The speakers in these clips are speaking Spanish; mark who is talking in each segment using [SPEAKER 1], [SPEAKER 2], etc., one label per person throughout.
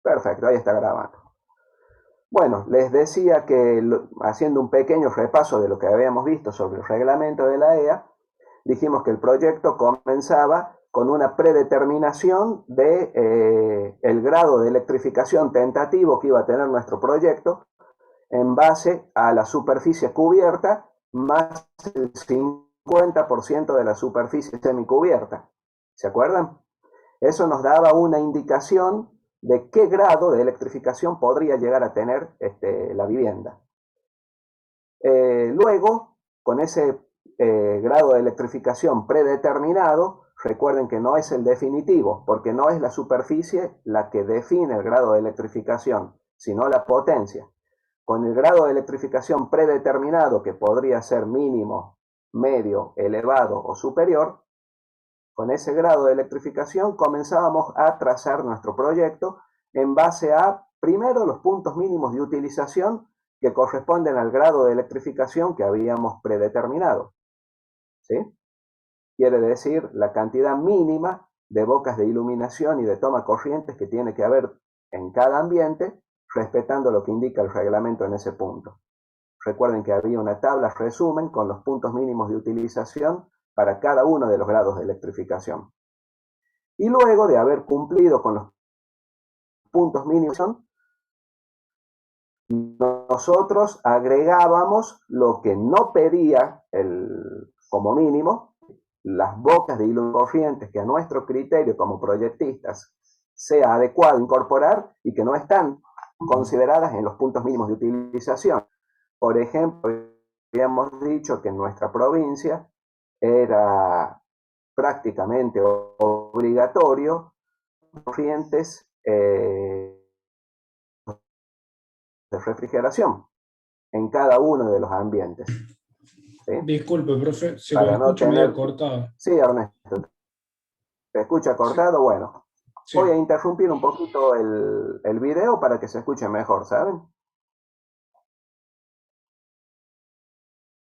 [SPEAKER 1] Perfecto, ahí está grabando. Bueno, les decía que haciendo un pequeño repaso de lo que habíamos visto sobre el reglamento de la EA, dijimos que el proyecto comenzaba con una predeterminación de el grado de electrificación tentativo que iba a tener nuestro proyecto en base a la superficie cubierta más el 50% de la superficie semicubierta. ¿Se acuerdan? Eso nos daba una indicación de qué grado de electrificación podría llegar a tener la vivienda. Luego, con ese grado de electrificación predeterminado, recuerden que no es el definitivo, porque no es la superficie la que define el grado de electrificación, sino la potencia. Con el grado de electrificación predeterminado, que podría ser mínimo, medio, elevado o superior, con ese grado de electrificación comenzábamos a trazar nuestro proyecto en base a, primero, los puntos mínimos de utilización que corresponden al grado de electrificación que habíamos predeterminado. ¿Sí? Quiere decir la cantidad mínima de bocas de iluminación y de toma corrientes que tiene que haber en cada ambiente, respetando lo que indica el reglamento en ese punto. Recuerden que había una tabla resumen con los puntos mínimos de utilización para cada uno de los grados de electrificación. Y luego de haber cumplido con los puntos mínimos, nosotros agregábamos lo que no pedía como mínimo, las bocas de hilo corrientes que a nuestro criterio como proyectistas sea adecuado incorporar y que no están consideradas en los puntos mínimos de utilización. Por ejemplo, habíamos dicho que en nuestra provincia era prácticamente obligatorio corrientes de refrigeración en cada uno de los ambientes.
[SPEAKER 2] ¿Sí? Disculpe, profe, se
[SPEAKER 1] Para
[SPEAKER 2] lo escucha medio cortado.
[SPEAKER 1] Sí, Ernesto. ¿Se escucha cortado? Sí. Bueno, sí. Voy a interrumpir un poquito el video para que se escuche mejor, ¿saben?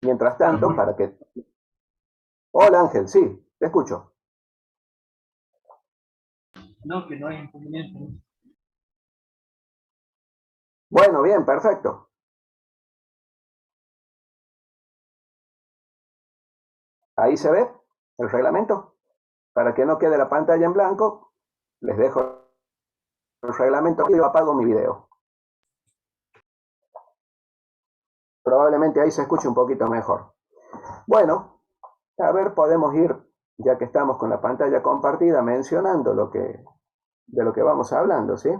[SPEAKER 1] Mientras tanto, para que... Hola Ángel, sí, te escucho.
[SPEAKER 3] No, que no hay inconveniente.
[SPEAKER 1] Bueno, bien, perfecto. Ahí se ve el reglamento. Para que no quede la pantalla en blanco, les dejo el reglamento y apago mi video. Probablemente ahí se escuche un poquito mejor. Bueno, a ver, podemos ir, ya que estamos con la pantalla compartida, mencionando de lo que vamos hablando, ¿sí?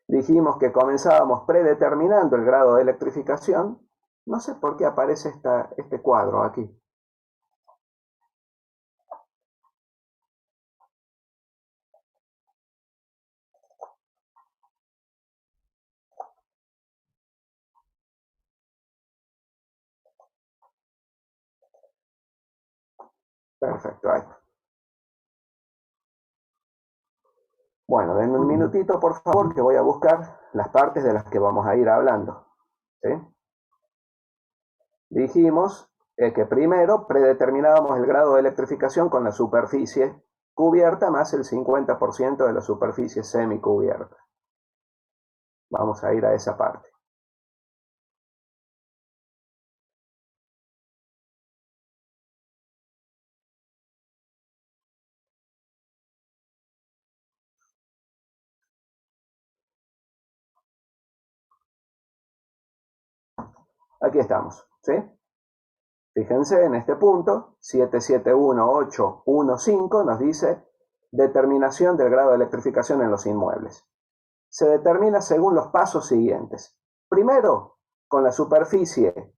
[SPEAKER 1] Dijimos que comenzábamos predeterminando el grado de electrificación. No sé por qué aparece este cuadro aquí. Perfecto, ahí. Bueno, denme un minutito, por favor, que voy a buscar las partes de las que vamos a ir hablando. ¿Sí? Dijimos que primero predeterminábamos el grado de electrificación con la superficie cubierta más el 50% de la superficie semicubierta. Vamos a ir a esa parte. Aquí estamos, ¿sí? Fíjense en este punto, 771815 nos dice determinación del grado de electrificación en los inmuebles. Se determina según los pasos siguientes. Primero, con la superficie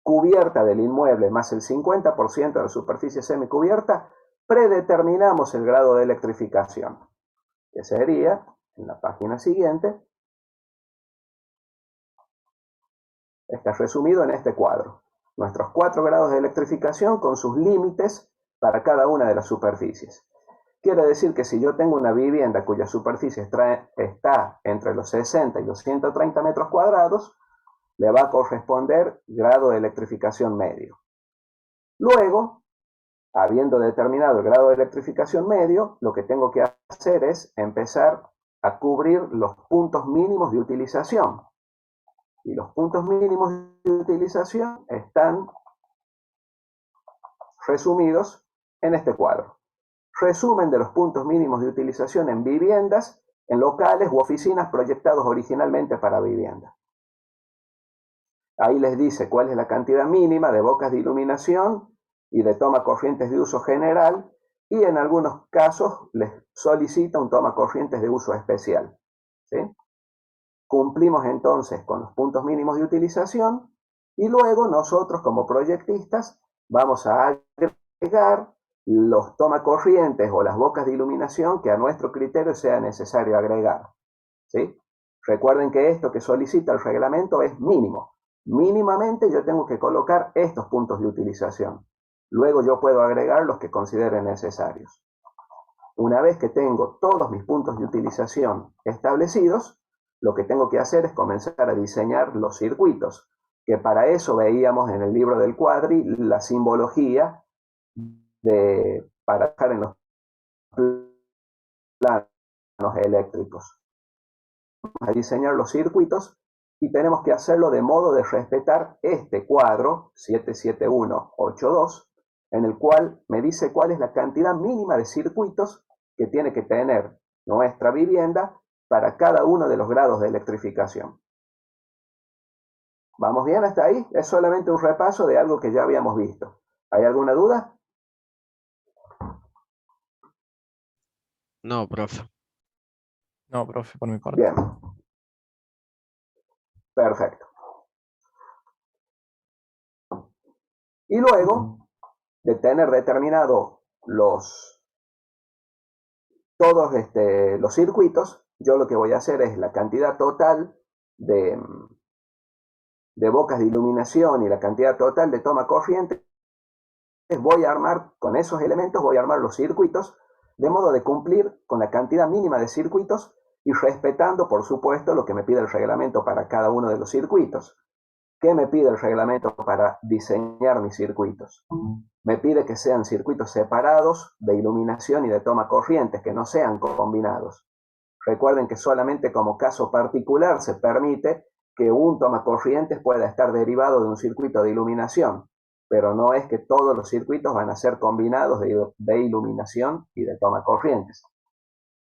[SPEAKER 1] cubierta del inmueble más el 50% de la superficie semicubierta, predeterminamos el grado de electrificación, que sería, en la página siguiente, está resumido en este cuadro. Nuestros 4 grados de electrificación con sus límites para cada una de las superficies. Quiere decir que si yo tengo una vivienda cuya superficie está entre los 60 y los 130 metros cuadrados, le va a corresponder grado de electrificación medio. Luego, habiendo determinado el grado de electrificación medio, lo que tengo que hacer es empezar a cubrir los puntos mínimos de utilización. Y los puntos mínimos de utilización están resumidos en este cuadro. Resumen de los puntos mínimos de utilización en viviendas, en locales u oficinas proyectados originalmente para vivienda. Ahí les dice cuál es la cantidad mínima de bocas de iluminación y de toma corrientes de uso general, y en algunos casos les solicita un toma corrientes de uso especial. ¿Sí? Cumplimos entonces con los puntos mínimos de utilización y luego nosotros como proyectistas vamos a agregar los tomacorrientes o las bocas de iluminación que a nuestro criterio sea necesario agregar. ¿Sí? Recuerden que esto que solicita el reglamento es mínimo. Mínimamente yo tengo que colocar estos puntos de utilización. Luego yo puedo agregar los que considere necesarios. Una vez que tengo todos mis puntos de utilización establecidos, lo que tengo que hacer es comenzar a diseñar los circuitos, que para eso veíamos en el libro del Quadri la simbología para dejar en los planos eléctricos. Vamos a diseñar los circuitos y tenemos que hacerlo de modo de respetar este cuadro 77182, en el cual me dice cuál es la cantidad mínima de circuitos que tiene que tener nuestra vivienda para cada uno de los grados de electrificación. ¿Vamos bien hasta ahí? Es solamente un repaso de algo que ya habíamos visto. ¿Hay alguna duda?
[SPEAKER 4] No, profe.
[SPEAKER 5] No, profe, por mi parte.
[SPEAKER 1] Bien. Perfecto. Y luego de tener determinado todos los circuitos, yo lo que voy a hacer es la cantidad total de bocas de iluminación y la cantidad total de toma corriente. Voy a armar, con esos elementos voy a armar los circuitos de modo de cumplir con la cantidad mínima de circuitos y respetando, por supuesto, lo que me pide el reglamento para cada uno de los circuitos. ¿Qué me pide el reglamento para diseñar mis circuitos? Me pide que sean circuitos separados de iluminación y de toma corrientes, que no sean combinados. Recuerden que solamente como caso particular se permite que un toma corrientes pueda estar derivado de un circuito de iluminación, pero no es que todos los circuitos van a ser combinados de iluminación y de toma corrientes.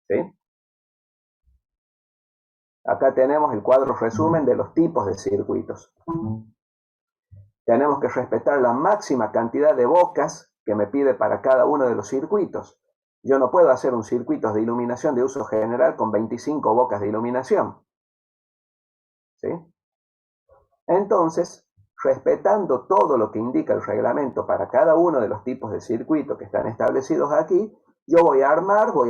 [SPEAKER 1] ¿Sí? Acá tenemos el cuadro resumen de los tipos de circuitos. Tenemos que respetar la máxima cantidad de bocas que me pide para cada uno de los circuitos. Yo no puedo hacer un circuito de iluminación de uso general con 25 bocas de iluminación. ¿Sí? Entonces, respetando todo lo que indica el reglamento para cada uno de los tipos de circuito que están establecidos aquí, yo voy a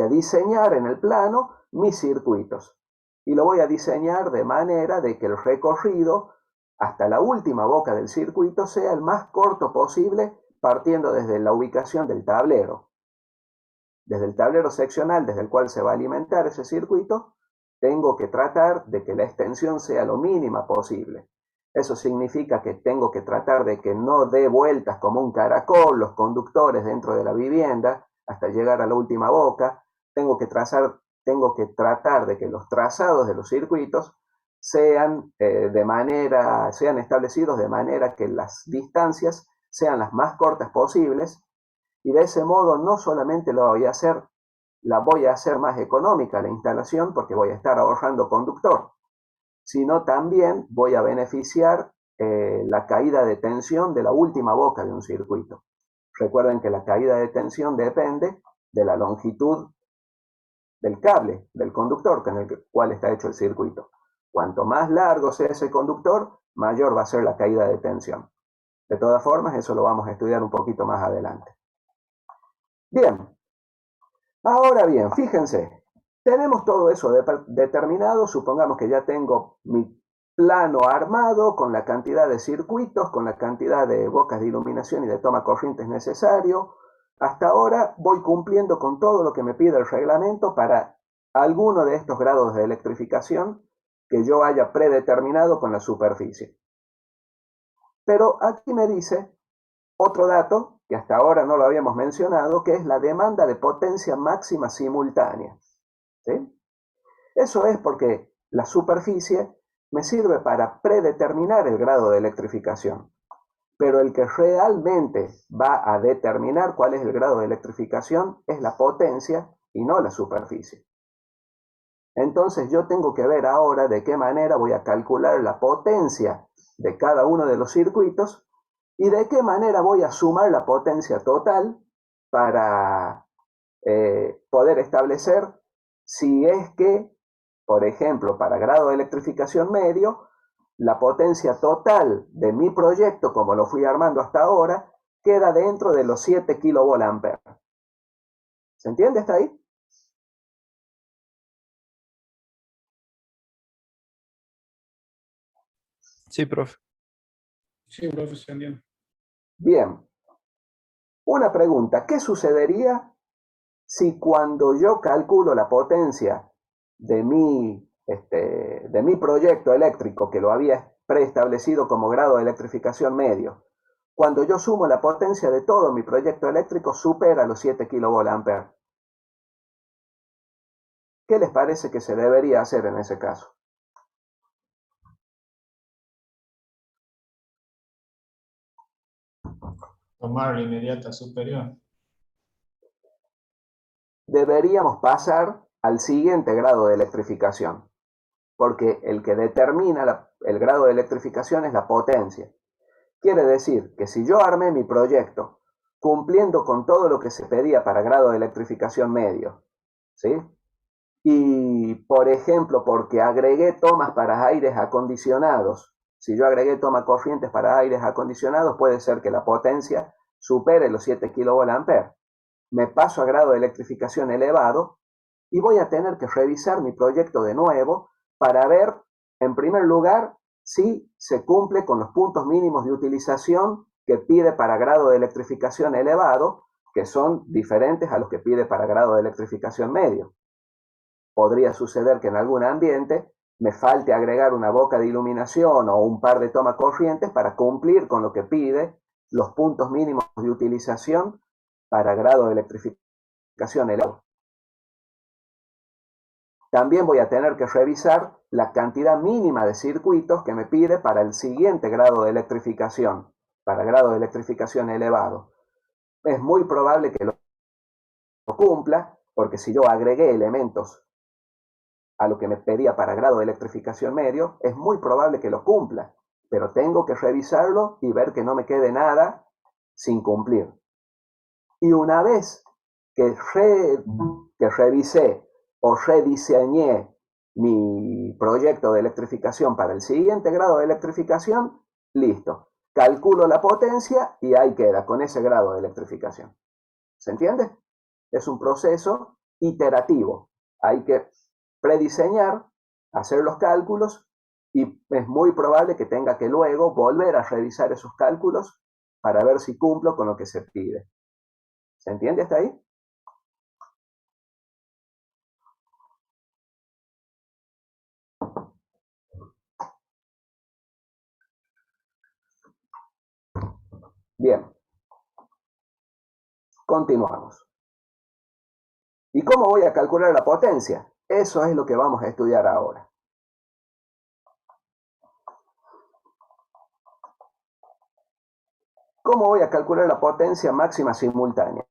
[SPEAKER 1] diseñar en el plano mis circuitos. Y lo voy a diseñar de manera de que el recorrido hasta la última boca del circuito sea el más corto posible, partiendo desde la ubicación del tablero. Desde el tablero seccional desde el cual se va a alimentar ese circuito, tengo que tratar de que la extensión sea lo mínima posible. Eso significa que tengo que tratar de que no dé vueltas como un caracol los conductores dentro de la vivienda hasta llegar a la última boca. Tengo que tratar de que los trazados de los circuitos sean establecidos de manera que las distancias sean las más cortas posibles, y de ese modo no solamente la voy a hacer más económica la instalación porque voy a estar ahorrando conductor, sino también voy a beneficiar la caída de tensión de la última boca de un circuito. Recuerden que la caída de tensión depende de la longitud del cable, del conductor con el cual está hecho el circuito. Cuanto más largo sea ese conductor, mayor va a ser la caída de tensión. De todas formas, eso lo vamos a estudiar un poquito más adelante. Bien, ahora bien, fíjense, tenemos todo eso determinado. Supongamos que ya tengo mi plano armado con la cantidad de circuitos, con la cantidad de bocas de iluminación y de toma corrientes necesario. Hasta ahora voy cumpliendo con todo lo que me pide el reglamento para alguno de estos grados de electrificación que yo haya predeterminado con la superficie. Pero aquí me dice otro dato que hasta ahora no lo habíamos mencionado, que es la demanda de potencia máxima simultánea. ¿Sí? Eso es porque la superficie me sirve para predeterminar el grado de electrificación. Pero el que realmente va a determinar cuál es el grado de electrificación es la potencia y no la superficie. Entonces yo tengo que ver ahora de qué manera voy a calcular la potencia de cada uno de los circuitos y de qué manera voy a sumar la potencia total para poder establecer si es que, por ejemplo, para grado de electrificación medio, la potencia total de mi proyecto, como lo fui armando hasta ahora, queda dentro de los 7 kVA. ¿Se entiende hasta ahí?
[SPEAKER 5] Sí, profe.
[SPEAKER 2] Sí, profe, se entiende.
[SPEAKER 1] Bien. Una pregunta, ¿qué sucedería si cuando yo calculo la potencia de mi proyecto eléctrico, que lo había preestablecido como grado de electrificación medio, cuando yo sumo la potencia de todo mi proyecto eléctrico supera los 7 kVA? ¿Qué les parece que se debería hacer en ese caso?
[SPEAKER 4] Tomar la inmediata superior.
[SPEAKER 1] Deberíamos pasar al siguiente grado de electrificación, porque el que determina el grado de electrificación es la potencia. Quiere decir que si yo armé mi proyecto cumpliendo con todo lo que se pedía para grado de electrificación medio, ¿sí? Y, por ejemplo, porque agregué tomas para aires acondicionados, si yo agregué toma corrientes para aires acondicionados, puede ser que la potencia supere los 7 kVA. Me paso a grado de electrificación elevado y voy a tener que revisar mi proyecto de nuevo para ver, en primer lugar, si se cumple con los puntos mínimos de utilización que pide para grado de electrificación elevado, que son diferentes a los que pide para grado de electrificación medio. Podría suceder que en algún ambiente me falte agregar una boca de iluminación o un par de toma corrientes para cumplir con lo que pide los puntos mínimos de utilización para grado de electrificación elevado. También voy a tener que revisar la cantidad mínima de circuitos que me pide para el siguiente grado de electrificación, para grado de electrificación elevado. Es muy probable que lo cumpla, porque si yo agregué elementos a lo que me pedía para grado de electrificación medio, es muy probable que lo cumpla, pero tengo que revisarlo y ver que no me quede nada sin cumplir. Y una vez que revisé o rediseñé mi proyecto de electrificación para el siguiente grado de electrificación, listo. Calculo la potencia y ahí queda, con ese grado de electrificación. ¿Se entiende? Es un proceso iterativo. Hay que prediseñar, hacer los cálculos y es muy probable que tenga que luego volver a revisar esos cálculos para ver si cumplo con lo que se pide. ¿Se entiende hasta ahí? Bien. Continuamos. ¿Y cómo voy a calcular la potencia? Eso es lo que vamos a estudiar ahora. ¿Cómo voy a calcular la potencia máxima simultánea?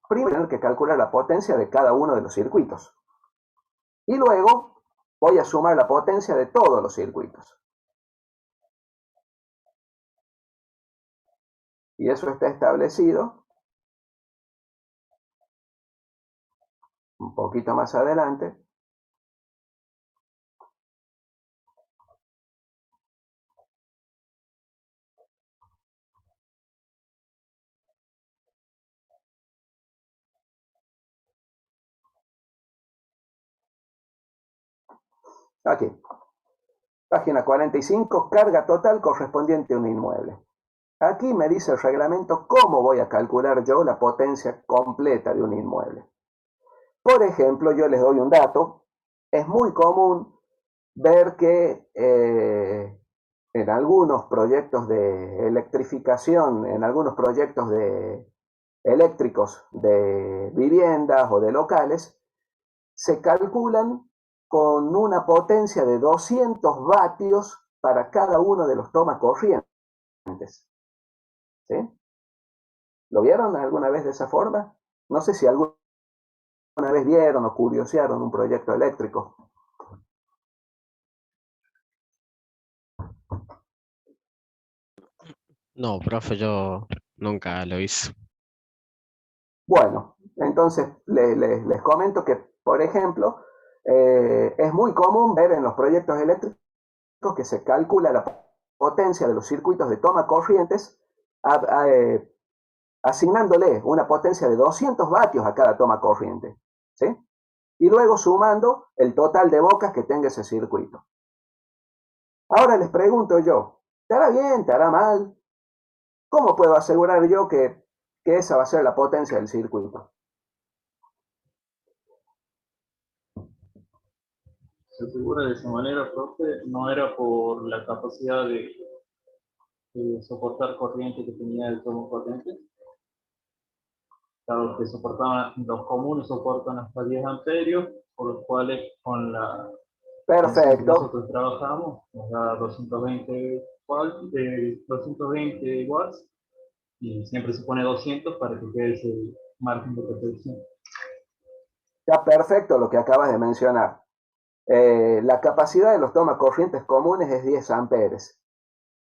[SPEAKER 1] Primero tengo que calcular la potencia de cada uno de los circuitos. Y luego voy a sumar la potencia de todos los circuitos. Y eso está establecido un poquito más adelante. Aquí. Página 45, carga total correspondiente a un inmueble. Aquí me dice el reglamento cómo voy a calcular yo la potencia completa de un inmueble. Por ejemplo, yo les doy un dato. Es muy común ver que en algunos proyectos de electrificación, en algunos proyectos eléctricos de viviendas o de locales, se calculan con una potencia de 200 vatios para cada uno de los tomacorrientes. ¿Sí? ¿Lo vieron alguna vez de esa forma? No sé si alguna vez vieron o curiosearon un proyecto eléctrico.
[SPEAKER 6] No, profe, yo nunca lo hice.
[SPEAKER 1] Bueno, entonces les comento que, por ejemplo, es muy común ver en los proyectos eléctricos que se calcula la potencia de los circuitos de toma corrientes asignándole una potencia de 200 vatios a cada toma corriente, ¿sí? Y luego sumando el total de bocas que tenga ese circuito. Ahora les pregunto yo, ¿te hará bien, te hará mal? ¿Cómo puedo asegurar yo que esa va a ser la potencia del circuito?
[SPEAKER 3] Se asegura de esa manera, profe, no era por la capacidad de soportar corriente que tenía el tomo corriente. Claro, que soportaban, los comunes soportan hasta 10 amperios, por los cuales con la que
[SPEAKER 1] Perfecto.
[SPEAKER 3] nosotros trabajamos nos da 220 watts y siempre se pone 200 para que quede ese margen de protección.
[SPEAKER 1] Está perfecto lo que acabas de mencionar. La capacidad de los tomacorrientes comunes es 10 amperes.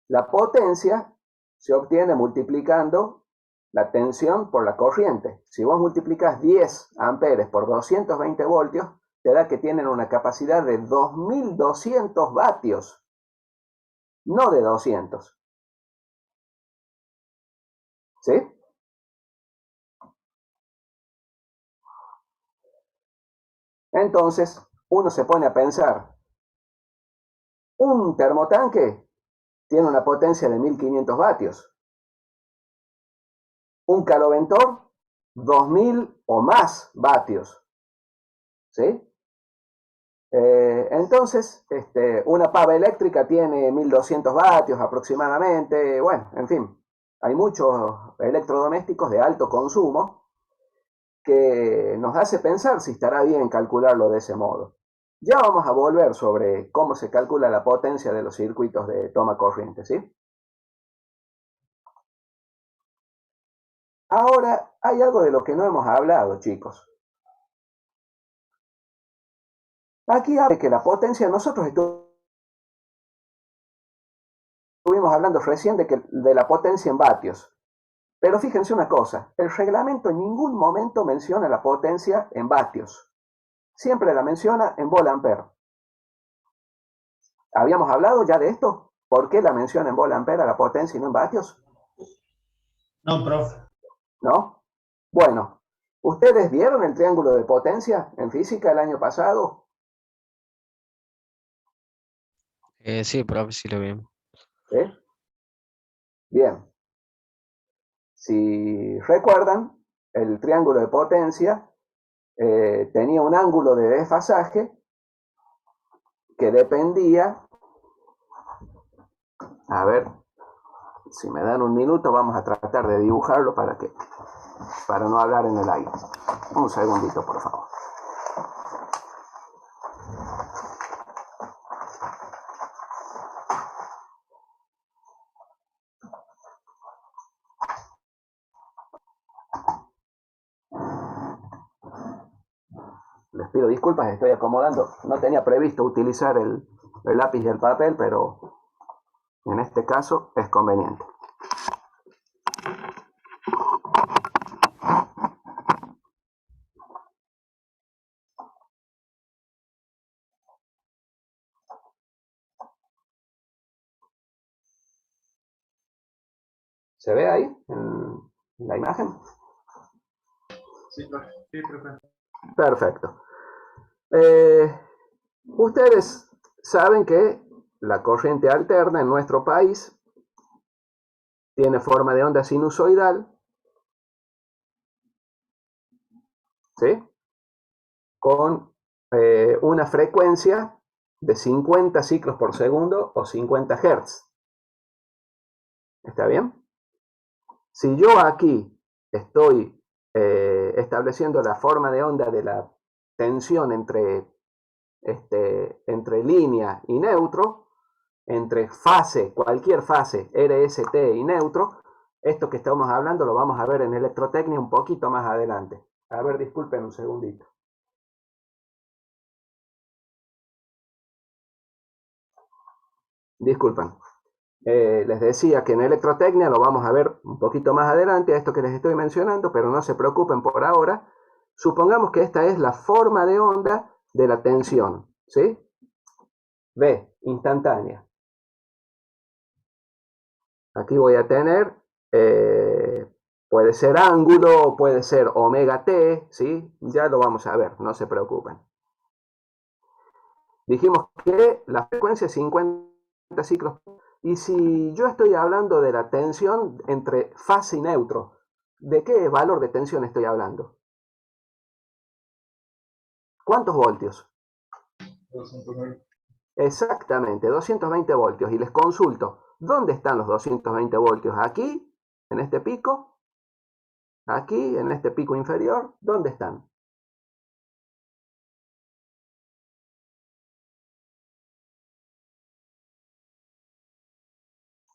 [SPEAKER 1] La potencia se obtiene multiplicando la tensión por la corriente. Si vos multiplicas 10 amperes por 220 voltios, te da que tienen una capacidad de 2200 vatios, no de 200. ¿Sí? Entonces, uno se pone a pensar, un termotanque tiene una potencia de 1500 vatios. Un caloventor, 2000 o más vatios. ¿Sí? Entonces, una pava eléctrica tiene 1200 vatios aproximadamente. Bueno, en fin, hay muchos electrodomésticos de alto consumo que nos hace pensar si estará bien calcularlo de ese modo. Ya vamos a volver sobre cómo se calcula la potencia de los circuitos de toma corriente, ¿sí? Ahora, hay algo de lo que no hemos hablado, chicos. Aquí habla que la potencia, nosotros estuvimos hablando recién de la potencia en vatios. Pero fíjense una cosa, el reglamento en ningún momento menciona la potencia en vatios. Siempre la menciona en volt-ampere. ¿Habíamos hablado ya de esto? ¿Por qué la menciona en volt-ampere a la potencia y no en vatios?
[SPEAKER 4] No, profe.
[SPEAKER 1] ¿No? Bueno, ¿ustedes vieron el triángulo de potencia en física el año pasado?
[SPEAKER 6] Sí, profe, sí lo vimos.
[SPEAKER 1] ¿Eh? Bien. Si recuerdan, el triángulo de potencia tenía un ángulo de desfasaje que dependía, a ver, si me dan un minuto vamos a tratar de dibujarlo para no hablar en el aire. Un segundito, por favor. Les pido disculpas, estoy acomodando. No tenía previsto utilizar el lápiz y el papel, pero en este caso es conveniente. ¿Se ve ahí en la imagen?
[SPEAKER 3] Sí, profe. Sí, profe.
[SPEAKER 1] Perfecto. Ustedes saben que la corriente alterna en nuestro país tiene forma de onda sinusoidal, ¿sí? Con una frecuencia de 50 ciclos por segundo o 50 Hz. ¿Está bien? Si yo aquí estoy estableciendo la forma de onda de la tensión entre entre línea y neutro, entre fase, cualquier fase, RST y neutro. Esto que estamos hablando lo vamos a ver en electrotecnia un poquito más adelante. A ver, disculpen un segundito. Disculpen. Les decía que en electrotecnia lo vamos a ver un poquito más adelante, a esto que les estoy mencionando, pero no se preocupen por ahora. Supongamos que esta es la forma de onda de la tensión, ¿sí? V, instantánea. Aquí voy a tener, puede ser ángulo, puede ser omega t, ¿sí? Ya lo vamos a ver, no se preocupen. Dijimos que la frecuencia es 50 ciclos. Y si yo estoy hablando de la tensión entre fase y neutro, ¿de qué valor de tensión estoy hablando? ¿Cuántos voltios?
[SPEAKER 3] 220.
[SPEAKER 1] Exactamente, 220 voltios. Y les consulto, ¿dónde están los 220 voltios? ¿Aquí? ¿En este pico? ¿Aquí? ¿En este pico inferior? ¿Dónde están?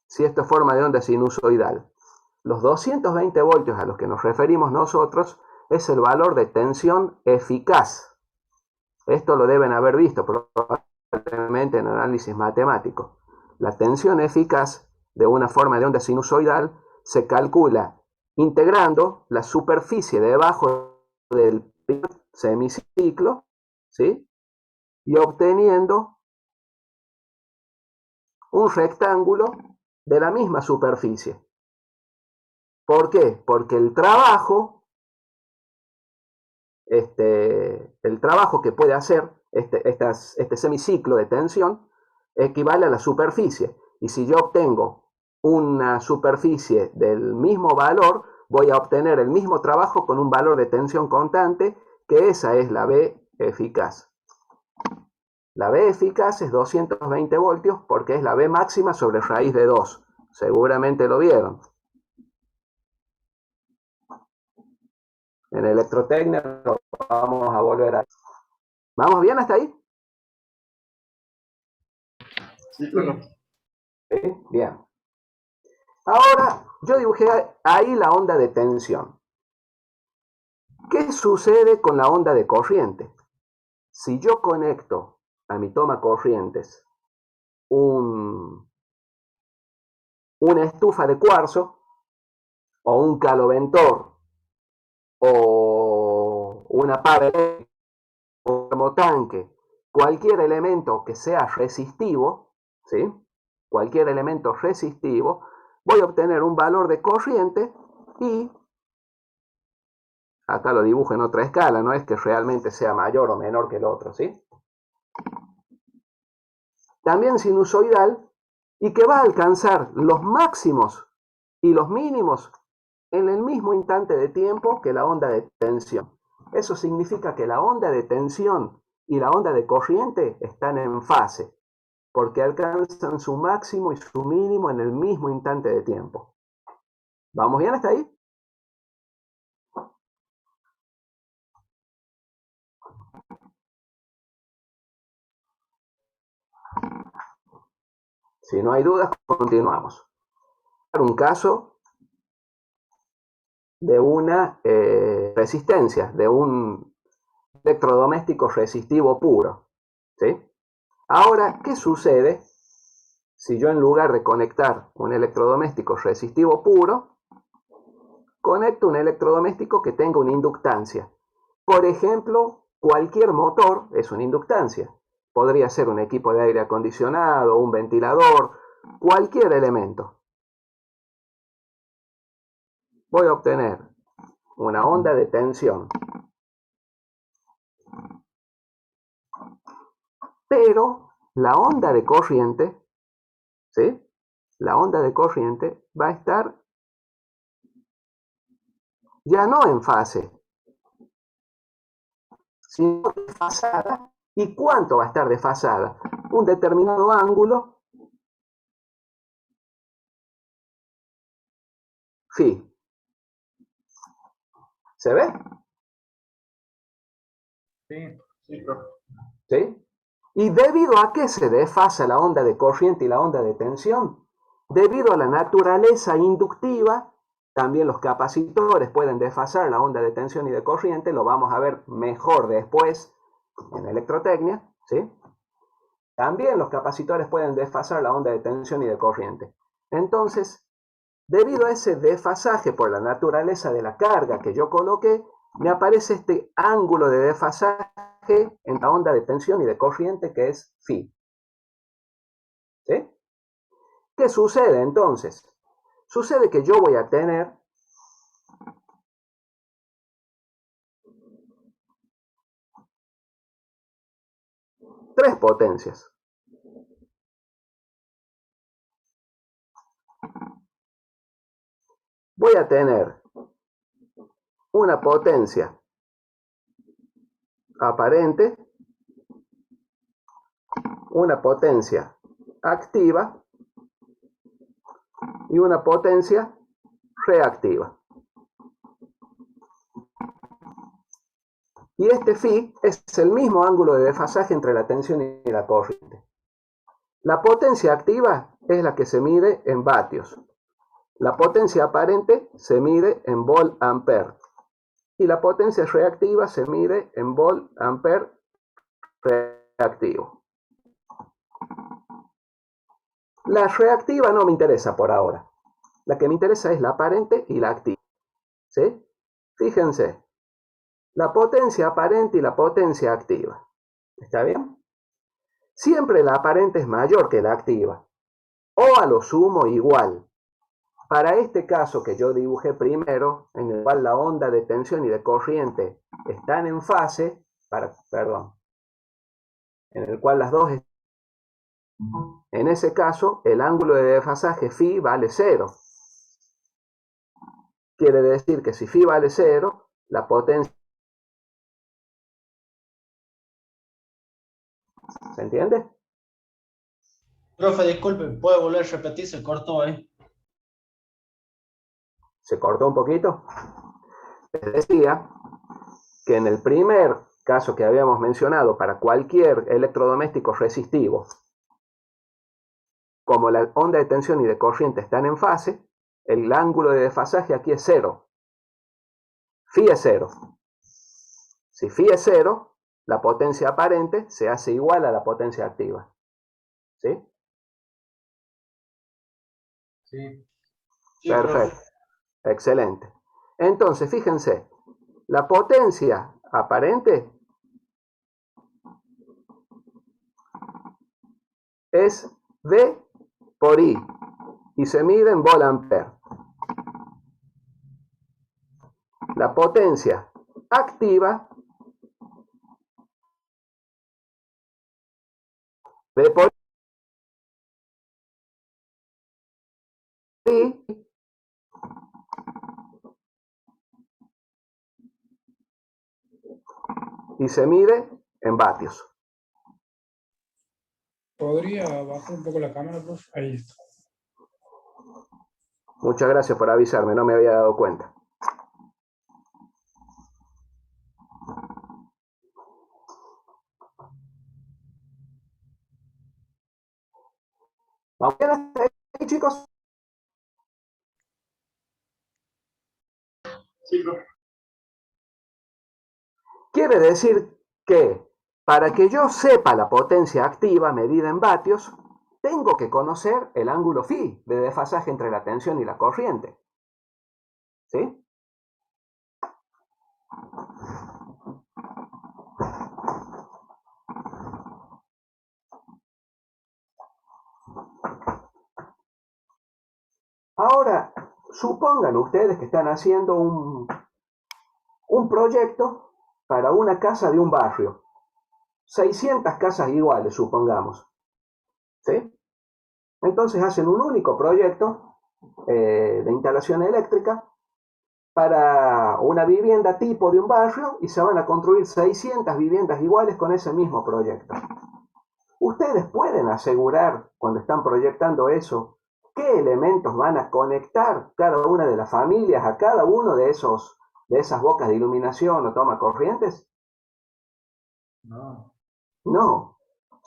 [SPEAKER 1] Si esto es forma de onda sinusoidal. Los 220 voltios a los que nos referimos nosotros es el valor de tensión eficaz. Esto lo deben haber visto probablemente en análisis matemático. La tensión eficaz de una forma de onda sinusoidal se calcula integrando la superficie debajo del semiciclo, ¿sí? Y obteniendo un rectángulo de la misma superficie. ¿Por qué? Porque el trabajo que puede hacer este semiciclo de tensión equivale a la superficie. Y si yo obtengo una superficie del mismo valor, voy a obtener el mismo trabajo con un valor de tensión constante, que esa es la V eficaz. La V eficaz es 220 voltios porque es la V máxima sobre raíz de 2. Seguramente lo vieron. En electrotecnia lo vamos a volver a... ¿Vamos bien hasta ahí?
[SPEAKER 3] Sí, claro.
[SPEAKER 1] ¿Sí? Bien. Ahora, yo dibujé ahí la onda de tensión. ¿Qué sucede con la onda de corriente? Si yo conecto a mi toma corrientes una estufa de cuarzo o un caloventor o una pava o un termotanque, cualquier elemento que sea resistivo, ¿sí? Cualquier elemento resistivo, voy a obtener un valor de corriente y acá lo dibujo en otra escala, no es que realmente sea mayor o menor que el otro, ¿sí? También sinusoidal y que va a alcanzar los máximos y los mínimos en el mismo instante de tiempo que la onda de tensión. Eso significa que la onda de tensión y la onda de corriente están en fase, porque alcanzan su máximo y su mínimo en el mismo instante de tiempo. ¿Vamos bien hasta ahí? Si no hay dudas, continuamos. Un caso de una resistencia, de un electrodoméstico resistivo puro, ¿sí? Ahora, ¿qué sucede si yo en lugar de conectar un electrodoméstico resistivo puro, conecto un electrodoméstico que tenga una inductancia? Por ejemplo, cualquier motor es una inductancia. Podría ser un equipo de aire acondicionado, un ventilador, cualquier elemento. Voy a obtener una onda de tensión. Pero la onda de corriente, ¿sí? La onda de corriente va a estar ya no en fase, sino desfasada. ¿Y cuánto va a estar desfasada? Un determinado ángulo phi. ¿Se ve?
[SPEAKER 2] Sí.
[SPEAKER 3] Sí, profe.
[SPEAKER 1] ¿Sí? ¿Y debido a qué se desfasa la onda de corriente y la onda de tensión? Debido a la naturaleza inductiva, también los capacitores pueden desfasar la onda de tensión y de corriente, lo vamos a ver mejor después en electrotecnia, ¿sí? También los capacitores pueden desfasar la onda de tensión y de corriente. Entonces, debido a ese desfasaje por la naturaleza de la carga que yo coloqué, me aparece este ángulo de desfasaje en la onda de tensión y de corriente que es phi. ¿Sí? ¿Qué sucede entonces? Sucede que yo voy a tener tres potencias. Voy a tener una potencia aparente, una potencia activa y una potencia reactiva. Y este phi es el mismo ángulo de desfasaje entre la tensión y la corriente. La potencia activa es la que se mide en vatios. La potencia aparente se mide en volt-ampere. Y la potencia reactiva se mide en volt-ampere reactivo. La reactiva no me interesa por ahora. La que me interesa es la aparente y la activa. ¿Sí? Fíjense. La potencia aparente y la potencia activa. ¿Está bien? Siempre la aparente es mayor que la activa. O a lo sumo igual. Para este caso que yo dibujé primero, en el cual la onda de tensión y de corriente están en fase, en el cual las dos, en ese caso, el ángulo de desfasaje phi vale 0. Quiere decir que si phi vale 0, la potencia... ¿Se entiende?
[SPEAKER 4] Profe, disculpe, ¿puede volver a repetir? Se cortó, ¿eh?
[SPEAKER 1] ¿Se cortó un poquito? Les decía que en el primer caso que habíamos mencionado, para cualquier electrodoméstico resistivo, como la onda de tensión y de corriente están en fase, el ángulo de desfasaje aquí es 0. Phi es 0. Si phi es 0, la potencia aparente se hace igual a la potencia activa. ¿Sí?
[SPEAKER 4] Sí.
[SPEAKER 1] Perfecto. Excelente. Entonces, fíjense, la potencia aparente es V por I y se mide en volt-ampere. La potencia activa V por I y se mide en vatios.
[SPEAKER 2] ¿Podría bajar un poco la cámara, profe? Ahí está.
[SPEAKER 1] Muchas gracias por avisarme, no me había dado cuenta. ¿Vamos bien hasta ahí, chicos?
[SPEAKER 3] Sí, profe.
[SPEAKER 1] Quiere decir que para que yo sepa la potencia activa medida en vatios, tengo que conocer el ángulo phi de desfasaje entre la tensión y la corriente. ¿Sí? Ahora, supongan ustedes que están haciendo un proyecto para una casa de un barrio. 600 casas iguales, supongamos. ¿Sí? Entonces hacen un único proyecto de instalación eléctrica para una vivienda tipo de un barrio y se van a construir 600 viviendas iguales con ese mismo proyecto. Ustedes pueden asegurar, cuando están proyectando eso, qué elementos van a conectar cada una de las familias a cada uno de esas bocas de iluminación o toma corrientes.
[SPEAKER 4] No.
[SPEAKER 1] No.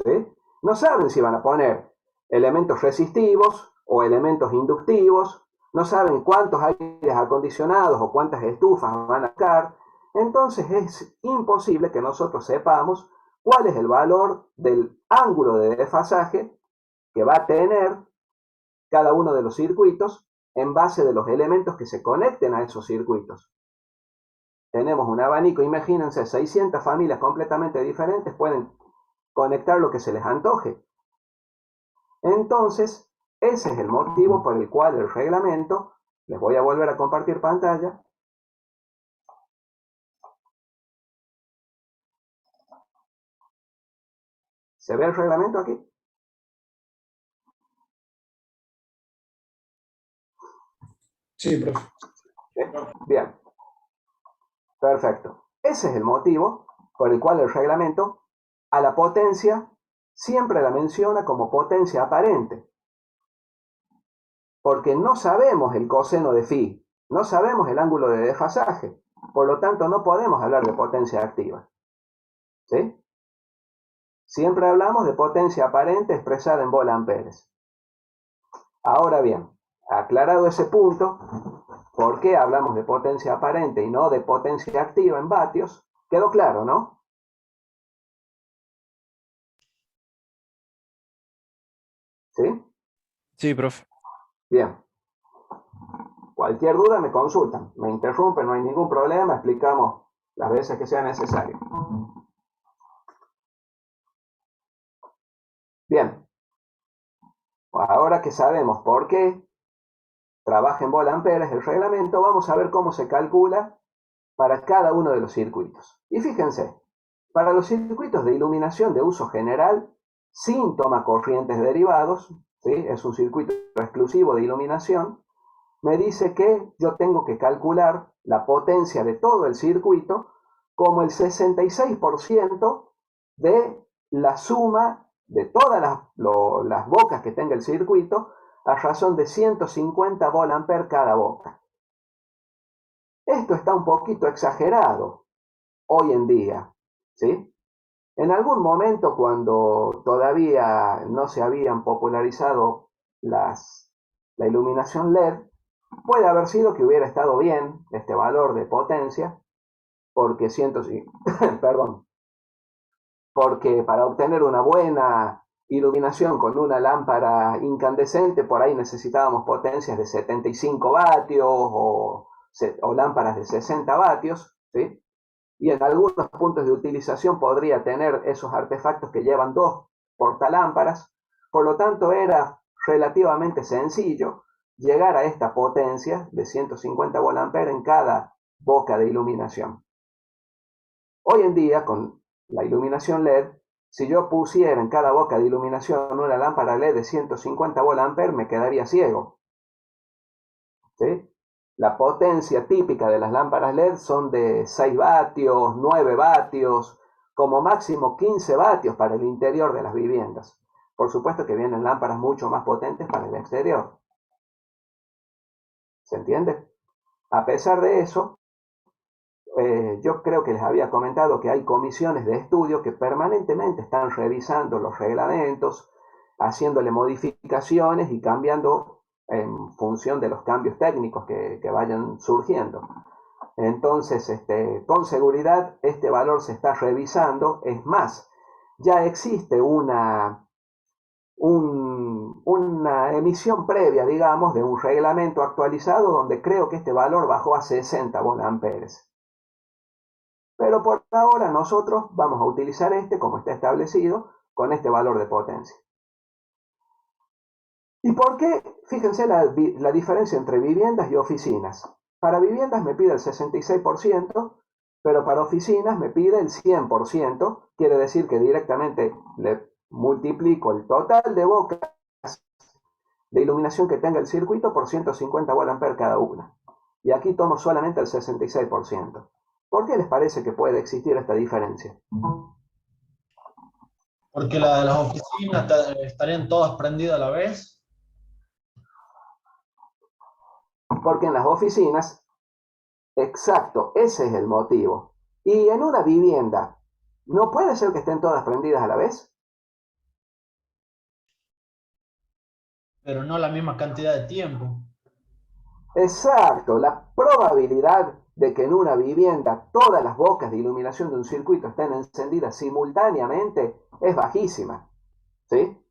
[SPEAKER 1] ¿sí? No saben si van a poner elementos resistivos o elementos inductivos, no saben cuántos aires acondicionados o cuántas estufas van a sacar. Entonces es imposible que nosotros sepamos cuál es el valor del ángulo de desfasaje que va a tener cada uno de los circuitos en base de los elementos que se conecten a esos circuitos. Tenemos un abanico, imagínense, 600 familias completamente diferentes pueden conectar lo que se les antoje. Entonces, ese es el motivo por el cual el reglamento, les voy a volver a compartir pantalla. ¿Se ve el reglamento aquí?
[SPEAKER 2] Sí, profe.
[SPEAKER 1] Bien, perfecto. Ese es el motivo por el cual el reglamento a la potencia siempre la menciona como potencia aparente. Porque no sabemos el coseno de phi, no sabemos el ángulo de desfasaje, por lo tanto no podemos hablar de potencia activa. ¿Sí? Siempre hablamos de potencia aparente expresada en volt-amperes. Ahora bien, aclarado ese punto, ¿por qué hablamos de potencia aparente y no de potencia activa en vatios? Quedó claro, ¿no? ¿Sí?
[SPEAKER 5] Sí, profe.
[SPEAKER 1] Bien. Cualquier duda me consultan, me interrumpen, no hay ningún problema, explicamos las veces que sea necesario. Bien. Ahora que sabemos por qué trabaja en volt-amperes el reglamento, vamos a ver cómo se calcula para cada uno de los circuitos. Y fíjense, para los circuitos de iluminación de uso general, sin toma corrientes derivados, ¿sí? Es un circuito exclusivo de iluminación, me dice que yo tengo que calcular la potencia de todo el circuito como el 66% de la suma de todas las bocas que tenga el circuito a razón de 150 volt-ampere cada boca. Esto está un poquito exagerado hoy en día, ¿sí? En algún momento, cuando todavía no se habían popularizado la iluminación LED, puede haber sido que hubiera estado bien este valor de potencia, porque perdón, porque para obtener una buena iluminación con una lámpara incandescente, por ahí necesitábamos potencias de 75 vatios o lámparas de 60 vatios, ¿sí? Y en algunos puntos de utilización podría tener esos artefactos que llevan dos portalámparas, por lo tanto era relativamente sencillo llegar a esta potencia de 150 volt-ampere en cada boca de iluminación. Hoy en día, con la iluminación LED, si yo pusiera en cada boca de iluminación una lámpara LED de 150 volt-ampere, me quedaría ciego. ¿Sí? La potencia típica de las lámparas LED son de 6 vatios, 9 vatios, como máximo 15 vatios para el interior de las viviendas. Por supuesto que vienen lámparas mucho más potentes para el exterior. ¿Se entiende? A pesar de eso, yo creo que les había comentado que hay comisiones de estudio que permanentemente están revisando los reglamentos, haciéndole modificaciones y cambiando en función de los cambios técnicos que vayan surgiendo. Entonces, con seguridad, este valor se está revisando. Es más, ya existe una emisión previa, digamos, de un reglamento actualizado donde creo que este valor bajó a 60 volt-amperes. Pero por ahora nosotros vamos a utilizar como está establecido, con este valor de potencia. ¿Y por qué? Fíjense la diferencia entre viviendas y oficinas. Para viviendas me pide el 66%, pero para oficinas me pide el 100%. Quiere decir que directamente le multiplico el total de bocas de iluminación que tenga el circuito por 150 volt-ampere cada una. Y aquí tomo solamente el 66%. ¿Por qué les parece que puede existir esta diferencia?
[SPEAKER 4] Porque las oficinas estarían todas prendidas a la vez.
[SPEAKER 1] Porque en las oficinas, exacto, ese es el motivo. Y en una vivienda, ¿no puede ser que estén todas prendidas a la vez?
[SPEAKER 4] Pero no la misma cantidad de tiempo.
[SPEAKER 1] Exacto, la probabilidad de que en una vivienda todas las bocas de iluminación de un circuito estén encendidas simultáneamente es bajísima, ¿sí?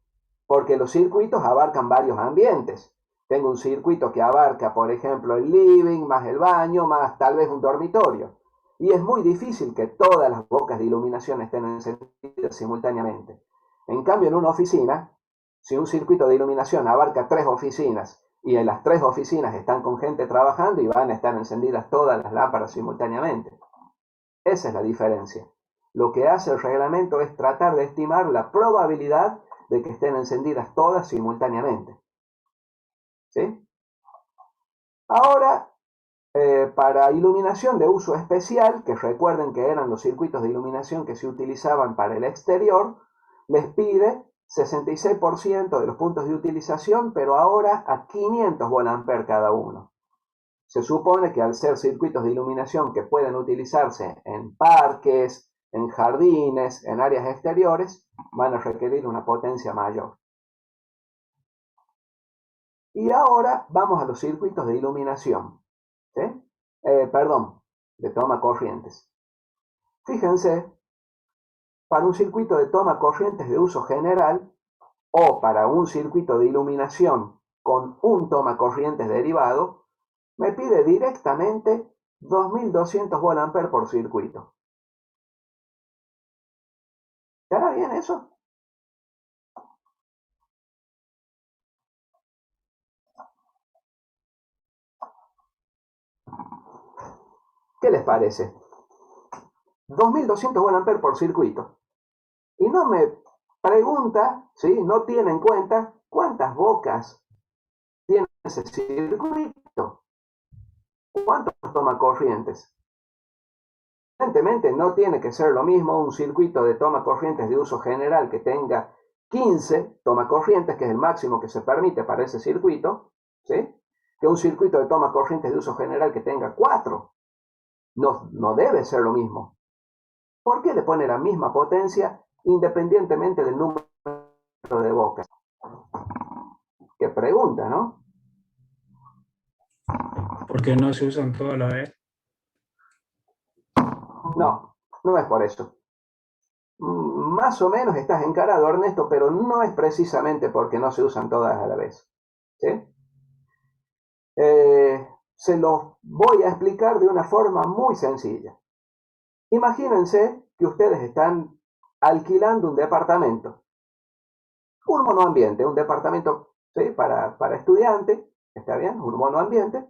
[SPEAKER 1] Porque los circuitos abarcan varios ambientes. Tengo un circuito que abarca, por ejemplo, el living, más el baño, más tal vez un dormitorio. Y es muy difícil que todas las bocas de iluminación estén encendidas simultáneamente. En cambio, en una oficina, si un circuito de iluminación abarca 3 oficinas y en las 3 oficinas están con gente trabajando y van a estar encendidas todas las lámparas simultáneamente. Esa es la diferencia. Lo que hace el reglamento es tratar de estimar la probabilidad de que estén encendidas todas simultáneamente. ¿Sí? Ahora, para iluminación de uso especial, que recuerden que eran los circuitos de iluminación que se utilizaban para el exterior, les pide 66% de los puntos de utilización, pero ahora a 500 VA cada uno. Se supone que al ser circuitos de iluminación que pueden utilizarse en parques, en jardines, en áreas exteriores, van a requerir una potencia mayor. Y ahora vamos a los circuitos de iluminación, ¿sí? De toma corrientes. Fíjense, para un circuito de toma corrientes de uso general o para un circuito de iluminación con un toma corrientes derivado, me pide directamente 2200 VA por circuito. ¿Estará bien eso? ¿Qué les parece? 2200 VA por circuito. Y no me pregunta, ¿sí? No tiene en cuenta cuántas bocas tiene ese circuito. ¿Cuántos toma corrientes? Evidentemente no tiene que ser lo mismo un circuito de toma corrientes de uso general que tenga 15 toma corrientes, que es el máximo que se permite para ese circuito, ¿sí? Que un circuito de toma corrientes de uso general que tenga 4. No debe ser lo mismo. ¿Por qué le pone la misma potencia independientemente del número de bocas? Qué pregunta, ¿no?
[SPEAKER 2] Porque no se usan toda la vez.
[SPEAKER 1] No, no es por eso. Más o menos estás encarado, Ernesto, pero no es precisamente porque no se usan todas a la vez. ¿Sí? Se los voy a explicar de una forma muy sencilla. Imagínense que ustedes están alquilando un departamento, un monoambiente, un departamento, ¿sí? para estudiantes, está bien, un monoambiente,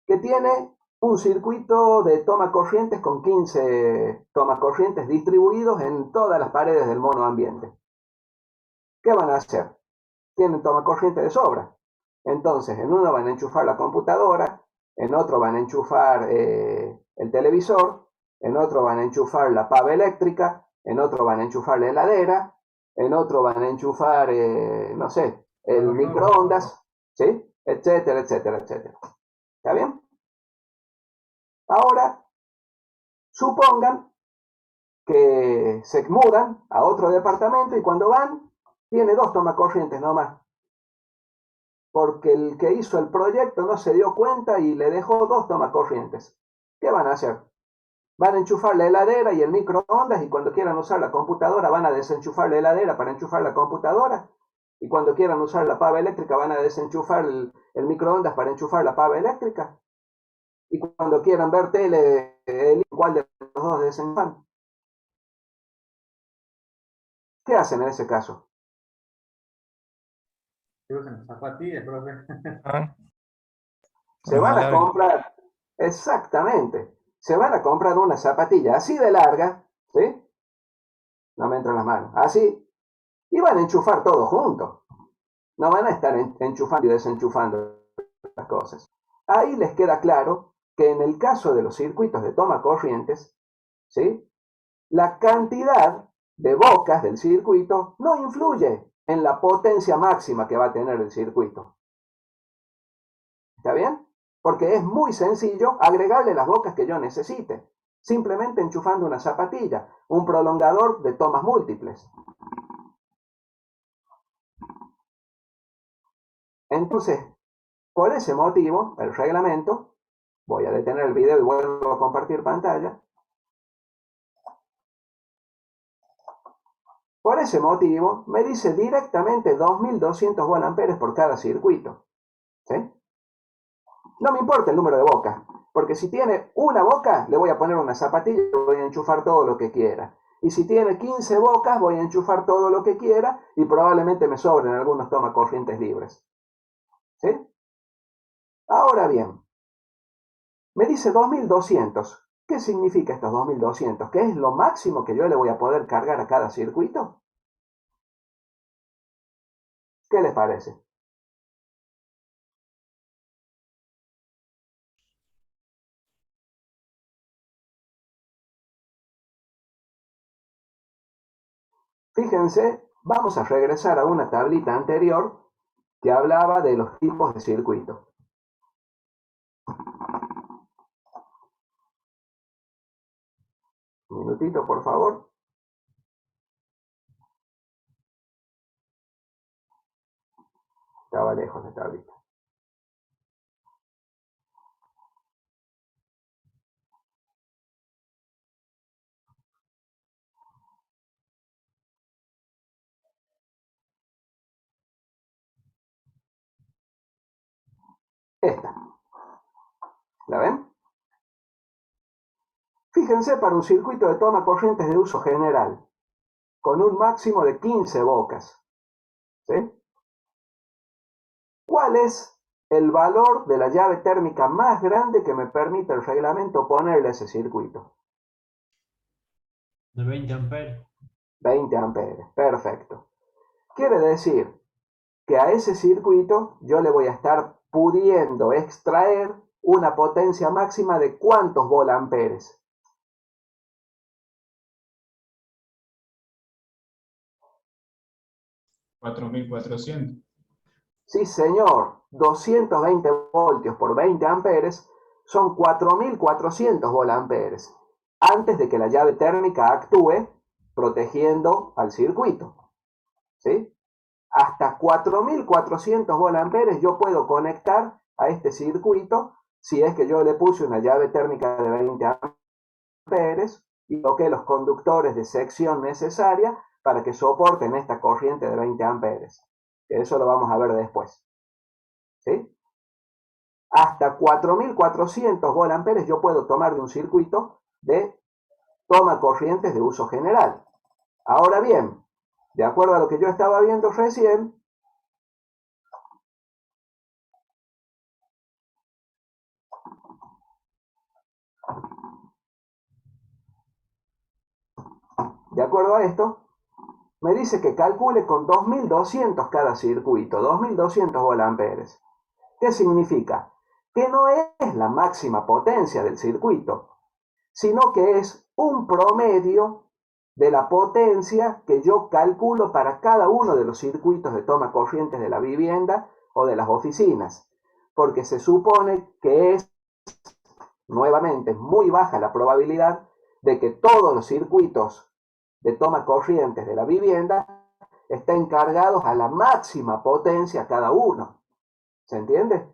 [SPEAKER 1] que tiene un circuito de toma corrientes con 15 toma corrientes distribuidos en todas las paredes del monoambiente. ¿Qué van a hacer? Tienen toma corriente de sobra. Entonces, en uno van a enchufar la computadora, en otro van a enchufar el televisor, en otro van a enchufar la pava eléctrica, en otro van a enchufar la heladera, en otro van a enchufar, no sé, el microondas, ¿sí? Etcétera, etcétera, etcétera. ¿Está bien? Ahora, supongan que se mudan a otro departamento y cuando van, tiene 2 tomacorrientes nomás. Porque el que hizo el proyecto no se dio cuenta y le dejó 2 tomacorrientes. ¿Qué van a hacer? Van a enchufar la heladera y el microondas y cuando quieran usar la computadora van a desenchufar la heladera para enchufar la computadora. Y cuando quieran usar la pava eléctrica van a desenchufar el microondas para enchufar la pava eléctrica. Y cuando quieran ver tele, igual de los dos desenchufan. ¿Qué hacen en ese caso?
[SPEAKER 3] Zapatillas, profe.
[SPEAKER 5] Ah,
[SPEAKER 1] Se van a comprar, exactamente, se van a comprar una zapatilla así de larga, ¿sí? No me entran las manos, así, y van a enchufar todo junto. No van a estar enchufando y desenchufando las cosas. Ahí les queda claro que en el caso de los circuitos de toma corrientes, ¿sí? La cantidad de bocas del circuito no influye en la potencia máxima que va a tener el circuito. ¿Está bien? Porque es muy sencillo agregarle las bocas que yo necesite, simplemente enchufando una zapatilla, un prolongador de tomas múltiples. Entonces, por ese motivo, el reglamento, voy a detener el video y vuelvo a compartir pantalla. Por ese motivo, me dice directamente 2200 volamperes por cada circuito. ¿Sí? No me importa el número de bocas, porque si tiene una boca, le voy a poner una zapatilla y voy a enchufar todo lo que quiera. Y si tiene 15 bocas, voy a enchufar todo lo que quiera y probablemente me sobren algunos tomacorrientes libres. ¿Sí? Ahora bien, me dice 2200. ¿Qué significa estos 2200? ¿Qué es lo máximo que yo le voy a poder cargar a cada circuito? ¿Qué les parece? Fíjense, vamos a regresar a una tablita anterior que hablaba de los tipos de circuito. Un minutito, por favor. Estaba lejos de tablita. Esta. ¿La ven? Fíjense para un circuito de toma corrientes de uso general, con un máximo de 15 bocas. ¿Sí? ¿Cuál es el valor de la llave térmica más grande que me permite el reglamento ponerle a ese circuito?
[SPEAKER 4] De 20 amperes.
[SPEAKER 1] 20 amperes, perfecto. Quiere decir que a ese circuito yo le voy a estar pudiendo extraer una potencia máxima de ¿cuántos volamperes?
[SPEAKER 2] 4400.
[SPEAKER 1] Sí, señor, 220 voltios por 20 amperes son 4400 volamperes, antes de que la llave térmica actúe protegiendo al circuito. ¿Sí? Hasta 4400 volamperes yo puedo conectar a este circuito si es que yo le puse una llave térmica de 20 amperes y toqué los conductores de sección necesaria para que soporten esta corriente de 20 amperes. Que eso lo vamos a ver después. ¿Sí? Hasta 4400 volamperes yo puedo tomar de un circuito de toma corrientes de uso general. Ahora bien, de acuerdo a lo que yo estaba viendo recién, de acuerdo a esto, me dice que calcule con 2200 cada circuito, 2200 volamperes. ¿Qué significa? Que no es la máxima potencia del circuito, sino que es un promedio de la potencia que yo calculo para cada uno de los circuitos de toma corrientes de la vivienda o de las oficinas, porque se supone que es, nuevamente, muy baja la probabilidad de que todos los circuitos de toma corrientes de la vivienda estén cargados a la máxima potencia cada uno. ¿Se entiende?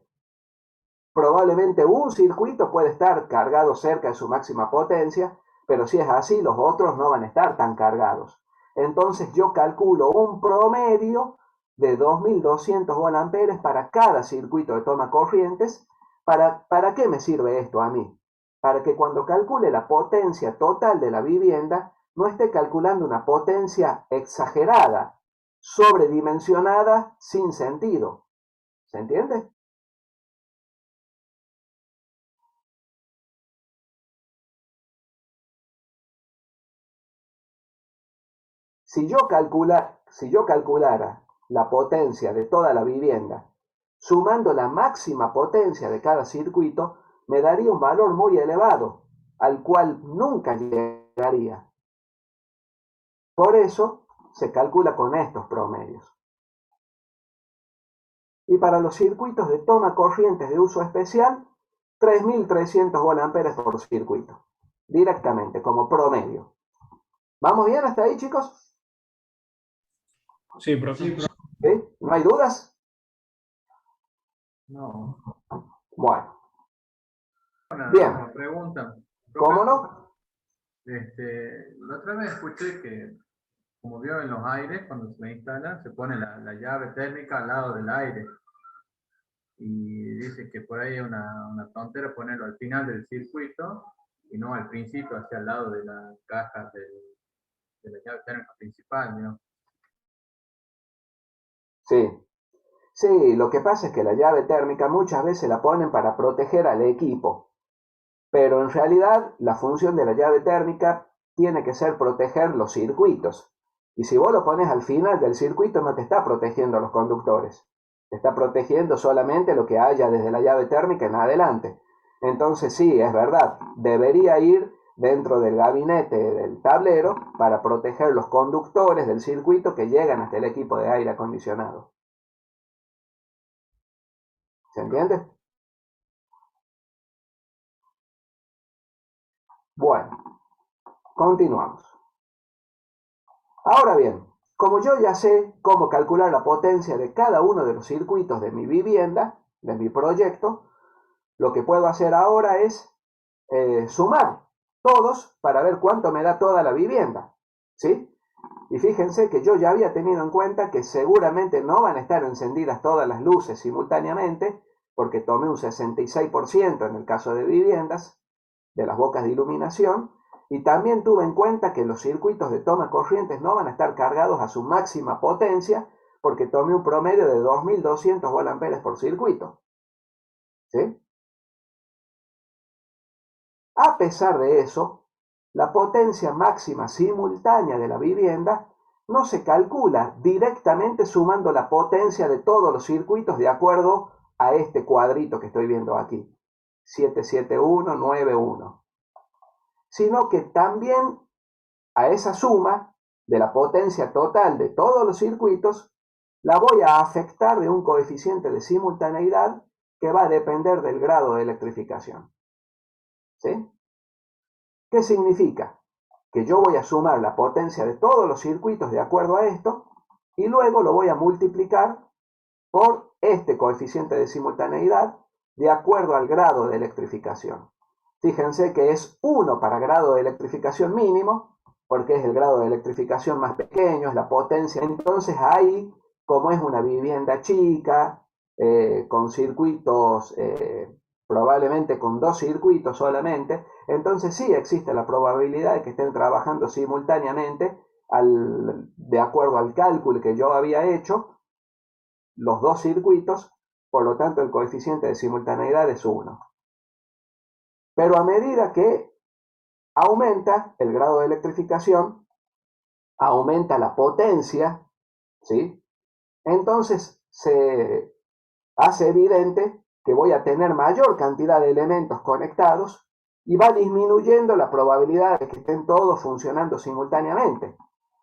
[SPEAKER 1] Probablemente un circuito puede estar cargado cerca de su máxima potencia, pero si es así, los otros no van a estar tan cargados. Entonces yo calculo un promedio de 2200 volamperes para cada circuito de toma corrientes. ¿Para qué me sirve esto a mí? Para que cuando calcule la potencia total de la vivienda, no esté calculando una potencia exagerada, sobredimensionada, sin sentido. ¿Se entiende? Si yo calculara la potencia de toda la vivienda, sumando la máxima potencia de cada circuito, me daría un valor muy elevado, al cual nunca llegaría. Por eso se calcula con estos promedios. Y para los circuitos de toma corrientes de uso especial, 3300 volamperes por circuito, directamente, como promedio. ¿Vamos bien hasta ahí, chicos?
[SPEAKER 2] Sí, profe.
[SPEAKER 1] ¿Sí? ¿No hay dudas?
[SPEAKER 7] No.
[SPEAKER 1] Bueno,
[SPEAKER 7] Bien.
[SPEAKER 1] bien.
[SPEAKER 7] Una pregunta.
[SPEAKER 1] ¿Cómo no?
[SPEAKER 7] La otra vez escuché que, como vio en los aires, cuando se instala, se pone la llave térmica al lado del aire. Y dice que por ahí es una tontera ponerlo al final del circuito y no al principio, hacia el lado de la caja de la llave térmica principal, ¿no?
[SPEAKER 1] Sí. Sí, lo que pasa es que la llave térmica muchas veces la ponen para proteger al equipo, pero en realidad la función de la llave térmica tiene que ser proteger los circuitos. Y si vos lo pones al final del circuito no te está protegiendo a los conductores, te está protegiendo solamente lo que haya desde la llave térmica en adelante. Entonces sí, es verdad, debería ir dentro del gabinete del tablero para proteger los conductores del circuito que llegan hasta el equipo de aire acondicionado. ¿Se entiende? Bueno, continuamos. Ahora bien, como yo ya sé cómo calcular la potencia de cada uno de los circuitos de mi vivienda, de mi proyecto, lo que puedo hacer ahora es sumar todos para ver cuánto me da toda la vivienda. ¿Sí? Y fíjense que yo ya había tenido en cuenta que seguramente no van a estar encendidas todas las luces simultáneamente, porque tomé un 66% en el caso de viviendas, de las bocas de iluminación, y también tuve en cuenta que los circuitos de toma corrientes no van a estar cargados a su máxima potencia, porque tomé un promedio de 2200 volamperes por circuito. ¿Sí? A pesar de eso, la potencia máxima simultánea de la vivienda no se calcula directamente sumando la potencia de todos los circuitos de acuerdo a este cuadrito que estoy viendo aquí, 77191, sino que también a esa suma de la potencia total de todos los circuitos la voy a afectar de un coeficiente de simultaneidad que va a depender del grado de electrificación. ¿Sí? ¿Qué significa? Que yo voy a sumar la potencia de todos los circuitos de acuerdo a esto y luego lo voy a multiplicar por este coeficiente de simultaneidad de acuerdo al grado de electrificación. Fíjense que es 1 para grado de electrificación mínimo, porque es el grado de electrificación más pequeño, es la potencia. Entonces ahí, como es una vivienda chica, con circuitos, probablemente con 2 circuitos solamente, entonces sí existe la probabilidad de que estén trabajando simultáneamente de acuerdo al cálculo que yo había hecho, los 2 circuitos, por lo tanto el coeficiente de simultaneidad es 1. Pero a medida que aumenta el grado de electrificación, aumenta la potencia, ¿sí? Entonces se hace evidente que voy a tener mayor cantidad de elementos conectados y va disminuyendo la probabilidad de que estén todos funcionando simultáneamente.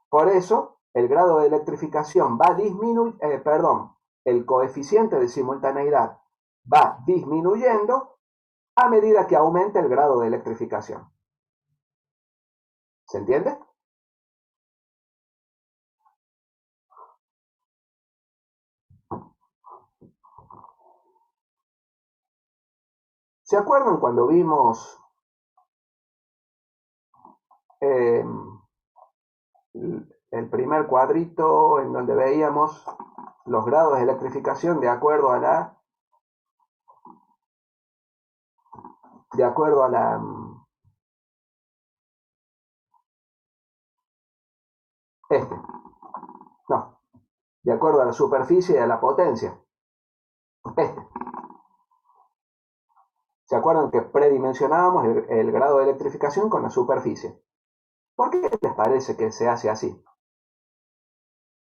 [SPEAKER 1] Por eso, el grado de electrificación va disminuyendo, el coeficiente de simultaneidad va disminuyendo a medida que aumenta el grado de electrificación. ¿Se entiende? ¿Se acuerdan cuando vimos el primer cuadrito en donde veíamos los grados de electrificación de acuerdo a la no, de acuerdo a la superficie y a la potencia? ¿Se acuerdan que predimensionábamos el grado de electrificación con la superficie? ¿Por qué les parece que se hace así?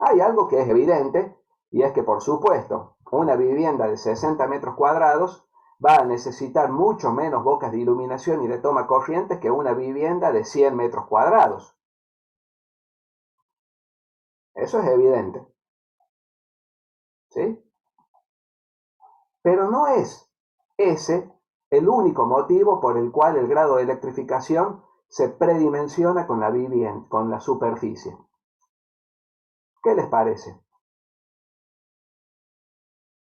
[SPEAKER 1] Hay algo que es evidente, y es que, por supuesto, una vivienda de 60 metros cuadrados va a necesitar mucho menos bocas de iluminación y de toma corriente que una vivienda de 100 metros cuadrados. Eso es evidente. ¿Sí? Pero no es ese el único motivo por el cual el grado de electrificación se predimensiona con la vivienda, con la superficie. ¿Qué les parece?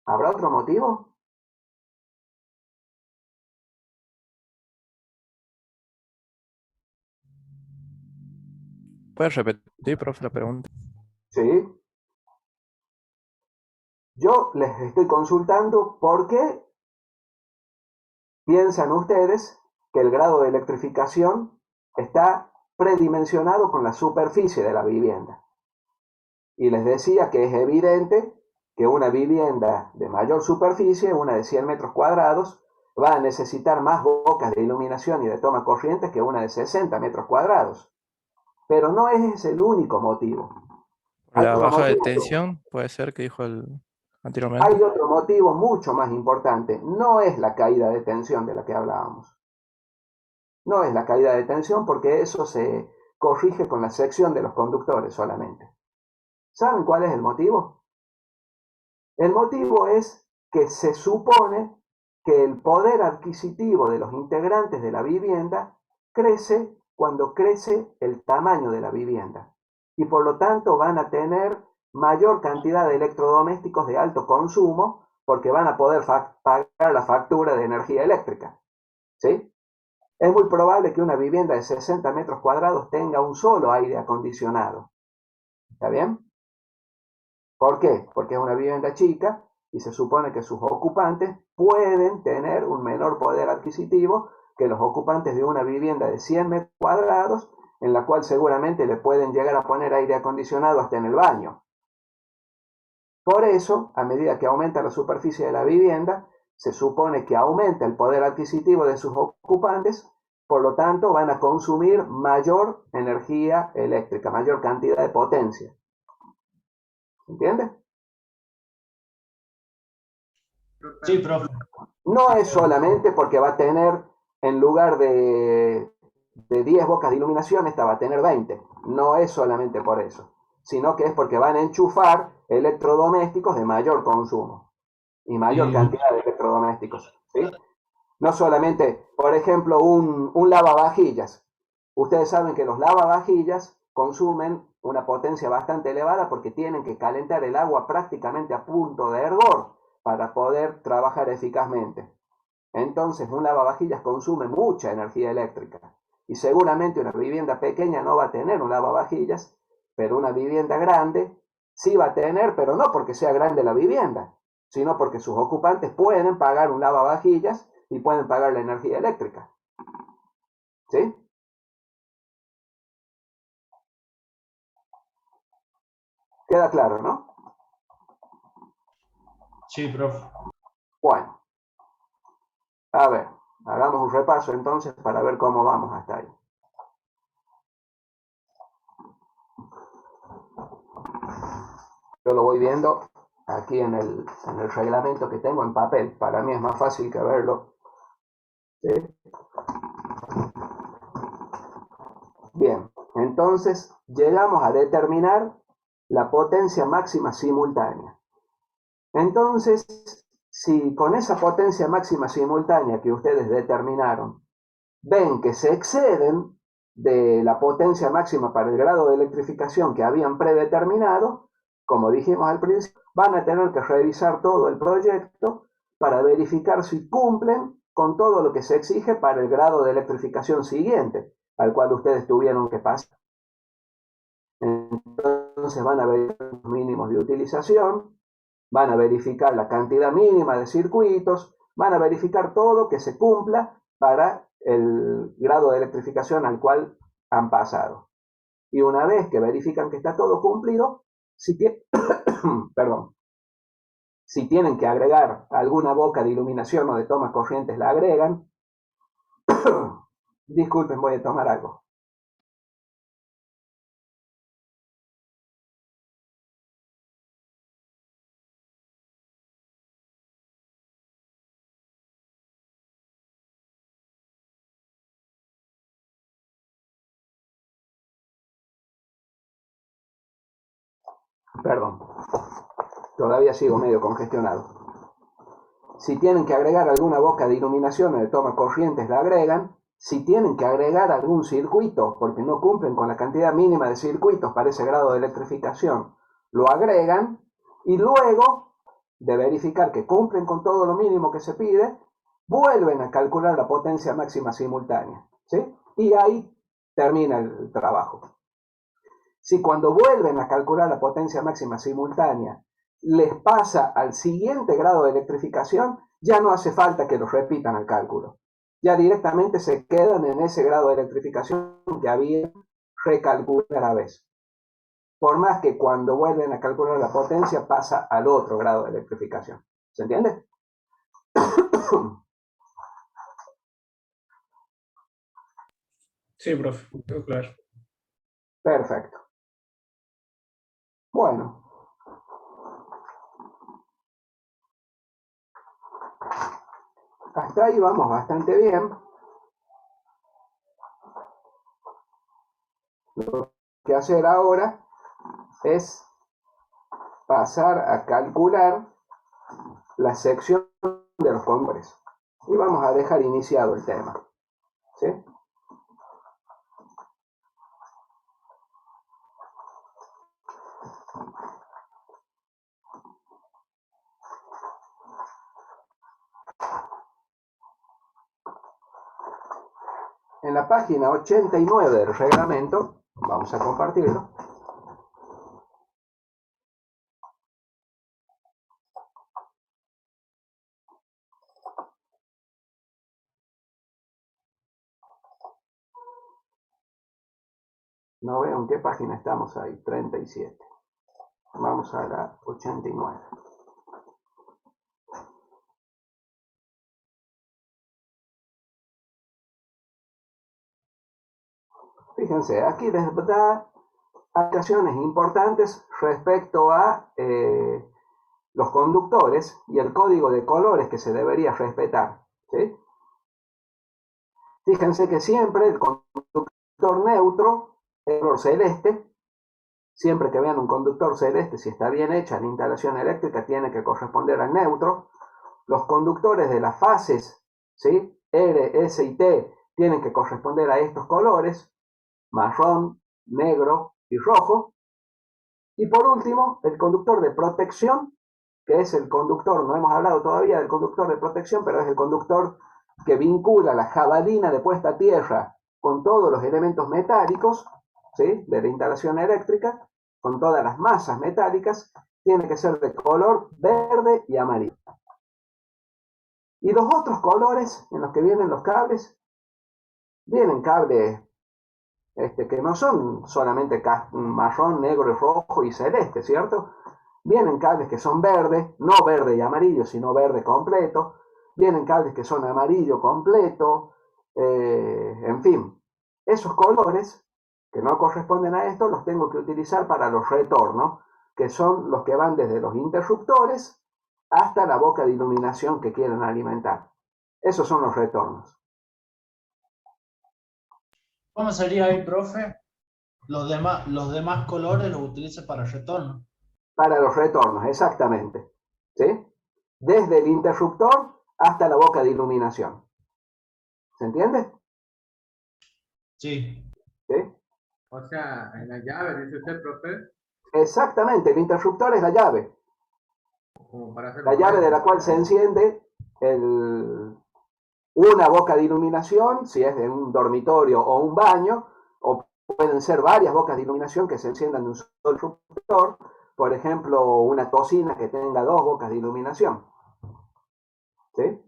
[SPEAKER 1] ¿Habrá otro motivo?
[SPEAKER 5] puede repetir, profe, la pregunta?
[SPEAKER 1] ¿Sí? Yo les estoy consultando por qué piensan ustedes que el grado de electrificación está predimensionado con la superficie de la vivienda. Y les decía que es evidente que una vivienda de mayor superficie, una de 100 metros cuadrados, va a necesitar más bocas de iluminación y de toma corriente que una de 60 metros cuadrados. Pero no es el único motivo. Hay
[SPEAKER 5] La
[SPEAKER 1] otro
[SPEAKER 5] baja de
[SPEAKER 1] motivo.
[SPEAKER 5] tensión puede ser que dijo anteriormente.
[SPEAKER 1] Hay otro motivo mucho más importante. No es la caída de tensión de la que hablábamos. No es la caída de tensión porque eso se corrige con la sección de los conductores solamente. ¿Saben cuál es el motivo? El motivo es que se supone que el poder adquisitivo de los integrantes de la vivienda crece cuando crece el tamaño de la vivienda. Y por lo tanto van a tener mayor cantidad de electrodomésticos de alto consumo porque van a poder pagar la factura de energía eléctrica. ¿Sí? Es muy probable que una vivienda de 60 metros cuadrados tenga un solo aire acondicionado. ¿Está bien? ¿Por qué? Porque es una vivienda chica y se supone que sus ocupantes pueden tener un menor poder adquisitivo que los ocupantes de una vivienda de 100 metros cuadrados, en la cual seguramente le pueden llegar a poner aire acondicionado hasta en el baño. Por eso, a medida que aumenta la superficie de la vivienda, se supone que aumenta el poder adquisitivo de sus ocupantes, por lo tanto van a consumir mayor energía eléctrica, mayor cantidad de potencia. ¿Entiende?
[SPEAKER 4] Sí, profe.
[SPEAKER 1] No es solamente porque va a tener, en lugar de 10 bocas de iluminación, esta va a tener 20. No es solamente por eso, sino que es porque van a enchufar electrodomésticos de mayor consumo y mayor cantidad de electrodomésticos. ¿Sí? No solamente, por ejemplo, un lavavajillas. Ustedes saben que los lavavajillas consumen una potencia bastante elevada porque tienen que calentar el agua prácticamente a punto de hervor para poder trabajar eficazmente. Entonces, un lavavajillas consume mucha energía eléctrica y seguramente una vivienda pequeña no va a tener un lavavajillas, pero una vivienda grande sí va a tener, pero no porque sea grande la vivienda, sino porque sus ocupantes pueden pagar un lavavajillas y pueden pagar la energía eléctrica. ¿Sí? Queda claro, ¿no?
[SPEAKER 4] Sí, profe.
[SPEAKER 1] Bueno, a ver, hagamos un repaso entonces para ver cómo vamos hasta ahí. Yo lo voy viendo aquí en el reglamento que tengo en papel. Para mí es más fácil que verlo. ¿Sí? Bien, entonces llegamos a determinar la potencia máxima simultánea. Entonces, si con esa potencia máxima simultánea que ustedes determinaron, ven que se exceden de la potencia máxima para el grado de electrificación que habían predeterminado, como dijimos al principio, van a tener que revisar todo el proyecto para verificar si cumplen con todo lo que se exige para el grado de electrificación siguiente, al cual ustedes tuvieron que pasar. Entonces van a ver los mínimos de utilización, van a verificar la cantidad mínima de circuitos, van a verificar todo que se cumpla para el grado de electrificación al cual han pasado. Y una vez que verifican que está todo cumplido, perdón, si tienen que agregar alguna boca de iluminación o de toma corrientes, la agregan. Disculpen, voy a tomar algo. Perdón, todavía sigo medio congestionado. Si tienen que agregar alguna boca de iluminación o de toma corrientes, la agregan. Si tienen que agregar algún circuito, porque no cumplen con la cantidad mínima de circuitos para ese grado de electrificación, lo agregan. Y luego de verificar que cumplen con todo lo mínimo que se pide, vuelven a calcular la potencia máxima simultánea. ¿Sí? Y ahí termina el trabajo. Si cuando vuelven a calcular la potencia máxima simultánea les pasa al siguiente grado de electrificación, ya no hace falta que los repitan el cálculo. Ya directamente se quedan en ese grado de electrificación que habían recalculado la vez. Por más que cuando vuelven a calcular la potencia pasa al otro grado de electrificación. ¿Se entiende?
[SPEAKER 2] Sí, profe, quedó claro.
[SPEAKER 1] Perfecto. Bueno. Hasta ahí vamos bastante bien. Lo que hacer ahora es pasar a calcular la sección de los conductores. Y vamos a dejar iniciado el tema. ¿Sí? En la página 89 del reglamento, vamos a compartirlo. No veo en qué página estamos ahí, 37. Vamos a la 89. Fíjense, aquí les da aclaraciones importantes respecto a los conductores y el código de colores que se debería respetar. ¿Sí? Fíjense que siempre el conductor neutro es color celeste. Siempre que vean un conductor celeste, si está bien hecha la instalación eléctrica, tiene que corresponder al neutro. Los conductores de las fases, ¿sí? R, S y T, tienen que corresponder a estos colores: marrón, negro y rojo. Y por último, el conductor de protección, que es el conductor, no hemos hablado todavía del conductor de protección, pero es el conductor que vincula la jabalina de puesta a tierra con todos los elementos metálicos, ¿sí? De la instalación eléctrica, con todas las masas metálicas, tiene que ser de color verde y amarillo. Y los otros colores en los que vienen los cables, vienen cables que no son solamente marrón, negro y rojo y celeste, ¿cierto? Vienen cables que son verdes, no verde y amarillo, sino verde completo. Vienen cables que son amarillo completo. En fin, esos colores que no corresponden a esto los tengo que utilizar para los retornos, que son los que van desde los interruptores hasta la boca de iluminación que quieren alimentar. Esos son los retornos.
[SPEAKER 4] ¿Cómo sería ahí, profe? Los demás colores los utiliza para retorno.
[SPEAKER 1] Para los retornos, exactamente. ¿Sí? Desde el interruptor hasta la boca de iluminación. ¿Se entiende?
[SPEAKER 4] Sí.
[SPEAKER 1] ¿Sí?
[SPEAKER 7] O sea, en la llave, dice usted, profe,
[SPEAKER 1] Exactamente, el interruptor es la llave.
[SPEAKER 7] como para hacer
[SPEAKER 1] La llave de la cual se enciende una boca de iluminación, si es de un dormitorio o un baño, o pueden ser varias bocas de iluminación que se enciendan de un solo interruptor. Por ejemplo, una cocina que tenga dos bocas de iluminación. ¿Sí?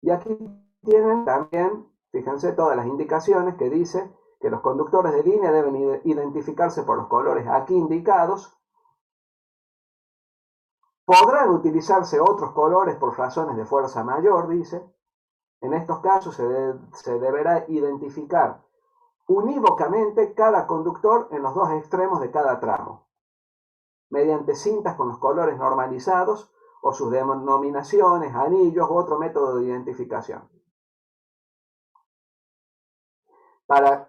[SPEAKER 1] Y aquí tienen también, fíjense, todas las indicaciones que dice que los conductores de línea deben identificarse por los colores aquí indicados. Podrán utilizarse otros colores por razones de fuerza mayor, dice. En estos casos se deberá identificar unívocamente cada conductor en los dos extremos de cada tramo, mediante cintas con los colores normalizados o sus denominaciones, anillos u otro método de identificación. Para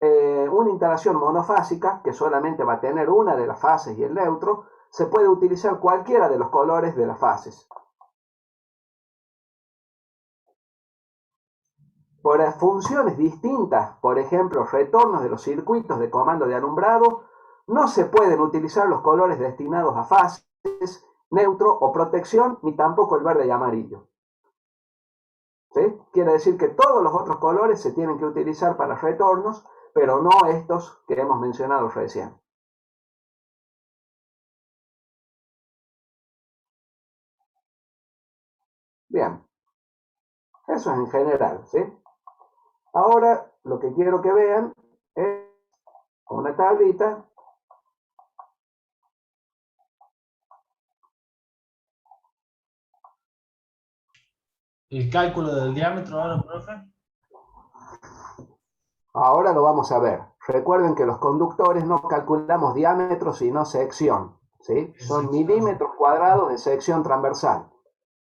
[SPEAKER 1] una instalación monofásica, que solamente va a tener una de las fases y el neutro, se puede utilizar cualquiera de los colores de las fases. Por funciones distintas, por ejemplo, retornos de los circuitos de comando de alumbrado, no se pueden utilizar los colores destinados a fases, neutro o protección, ni tampoco el verde y amarillo. ¿Sí? Quiere decir que todos los otros colores se tienen que utilizar para retornos, pero no estos que hemos mencionado recién. Bien, eso es en general, ¿sí? Ahora lo que quiero que vean es una tablita
[SPEAKER 4] El cálculo del diámetro ahora, profe.
[SPEAKER 1] Ahora lo vamos a ver. Recuerden que los conductores no calculamos diámetro, sino sección, ¿sí? Son milímetros cuadrados de sección transversal.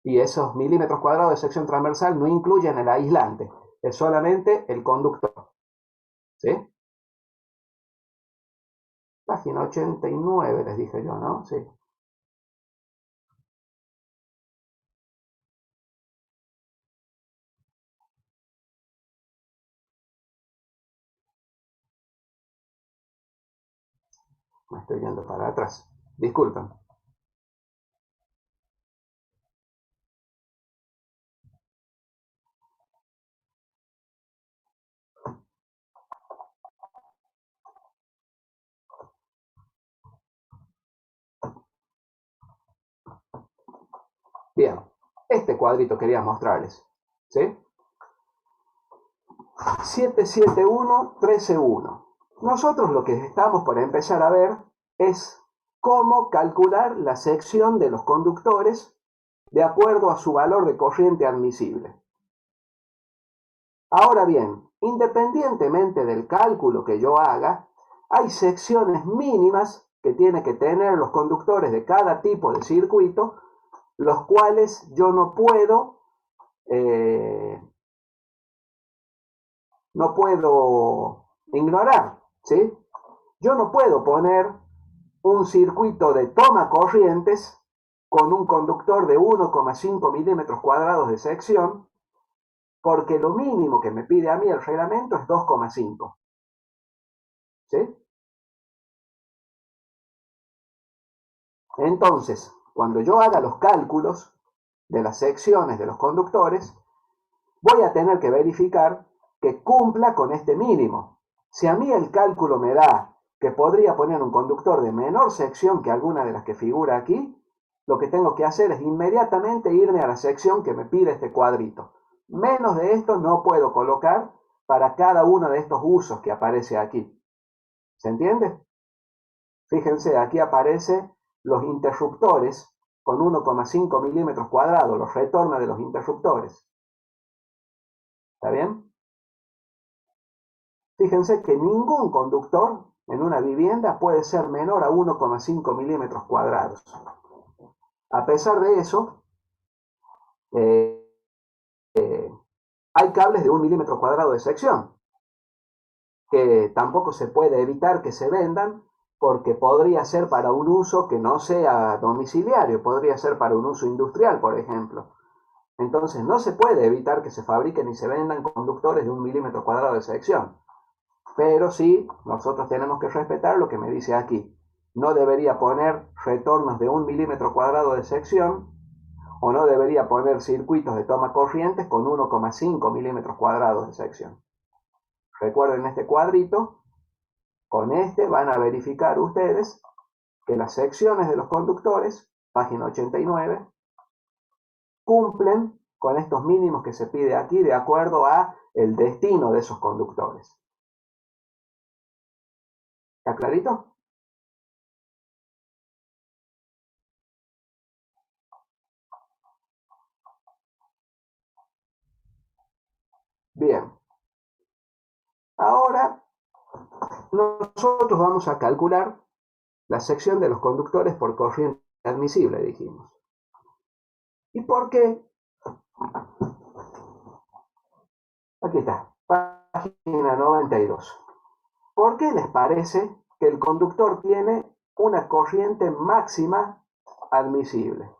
[SPEAKER 1] Y esos milímetros cuadrados de sección transversal no incluyen el aislante, es solamente el conductor, ¿sí? Página 89 les dije yo, ¿no? Sí. Me estoy yendo para atrás. Disculpen. Bien, este cuadrito quería mostrarles, ¿sí? 771-13-1. Nosotros lo que estamos por empezar a ver es cómo calcular la sección de los conductores de acuerdo a su valor de corriente admisible. Ahora bien, independientemente del cálculo que yo haga, hay secciones mínimas que tienen que tener los conductores de cada tipo de circuito, los cuales yo no puedo ignorar, ¿sí? Yo no puedo poner un circuito de toma corrientes con un conductor de 1,5 milímetros cuadrados de sección, porque lo mínimo que me pide a mí el reglamento es 2,5. ¿Sí? Entonces, cuando yo haga los cálculos de las secciones de los conductores, voy a tener que verificar que cumpla con este mínimo. Si a mí el cálculo me da que podría poner un conductor de menor sección que alguna de las que figura aquí, lo que tengo que hacer es inmediatamente irme a la sección que me pide este cuadrito. Menos de esto no puedo colocar para cada uno de estos usos que aparece aquí. ¿Se entiende? Fíjense, aquí aparecen los interruptores con 1,5 milímetros cuadrados, los retornos de los interruptores. ¿Está bien? Fíjense que ningún conductor en una vivienda puede ser menor a 1,5 milímetros cuadrados. A pesar de eso, hay cables de 1 milímetro cuadrado de sección, que tampoco se puede evitar que se vendan, porque podría ser para un uso que no sea domiciliario, podría ser para un uso industrial, por ejemplo. Entonces no se puede evitar que se fabriquen y se vendan conductores de 1 milímetro cuadrado de sección. Pero sí, nosotros tenemos que respetar lo que me dice aquí. No debería poner retornos de 1 milímetro cuadrado de sección, o no debería poner circuitos de toma corrientes con 1,5 milímetros cuadrados de sección. Recuerden este cuadrito. Con este van a verificar ustedes que las secciones de los conductores, página 89, cumplen con estos mínimos que se pide aquí de acuerdo a el destino de esos conductores. ¿Está clarito? Bien. Ahora nosotros vamos a calcular la sección de los conductores por corriente admisible, dijimos. ¿Y por qué? Aquí está, página 92. ¿Por qué les parece que el conductor tiene una corriente máxima admisible?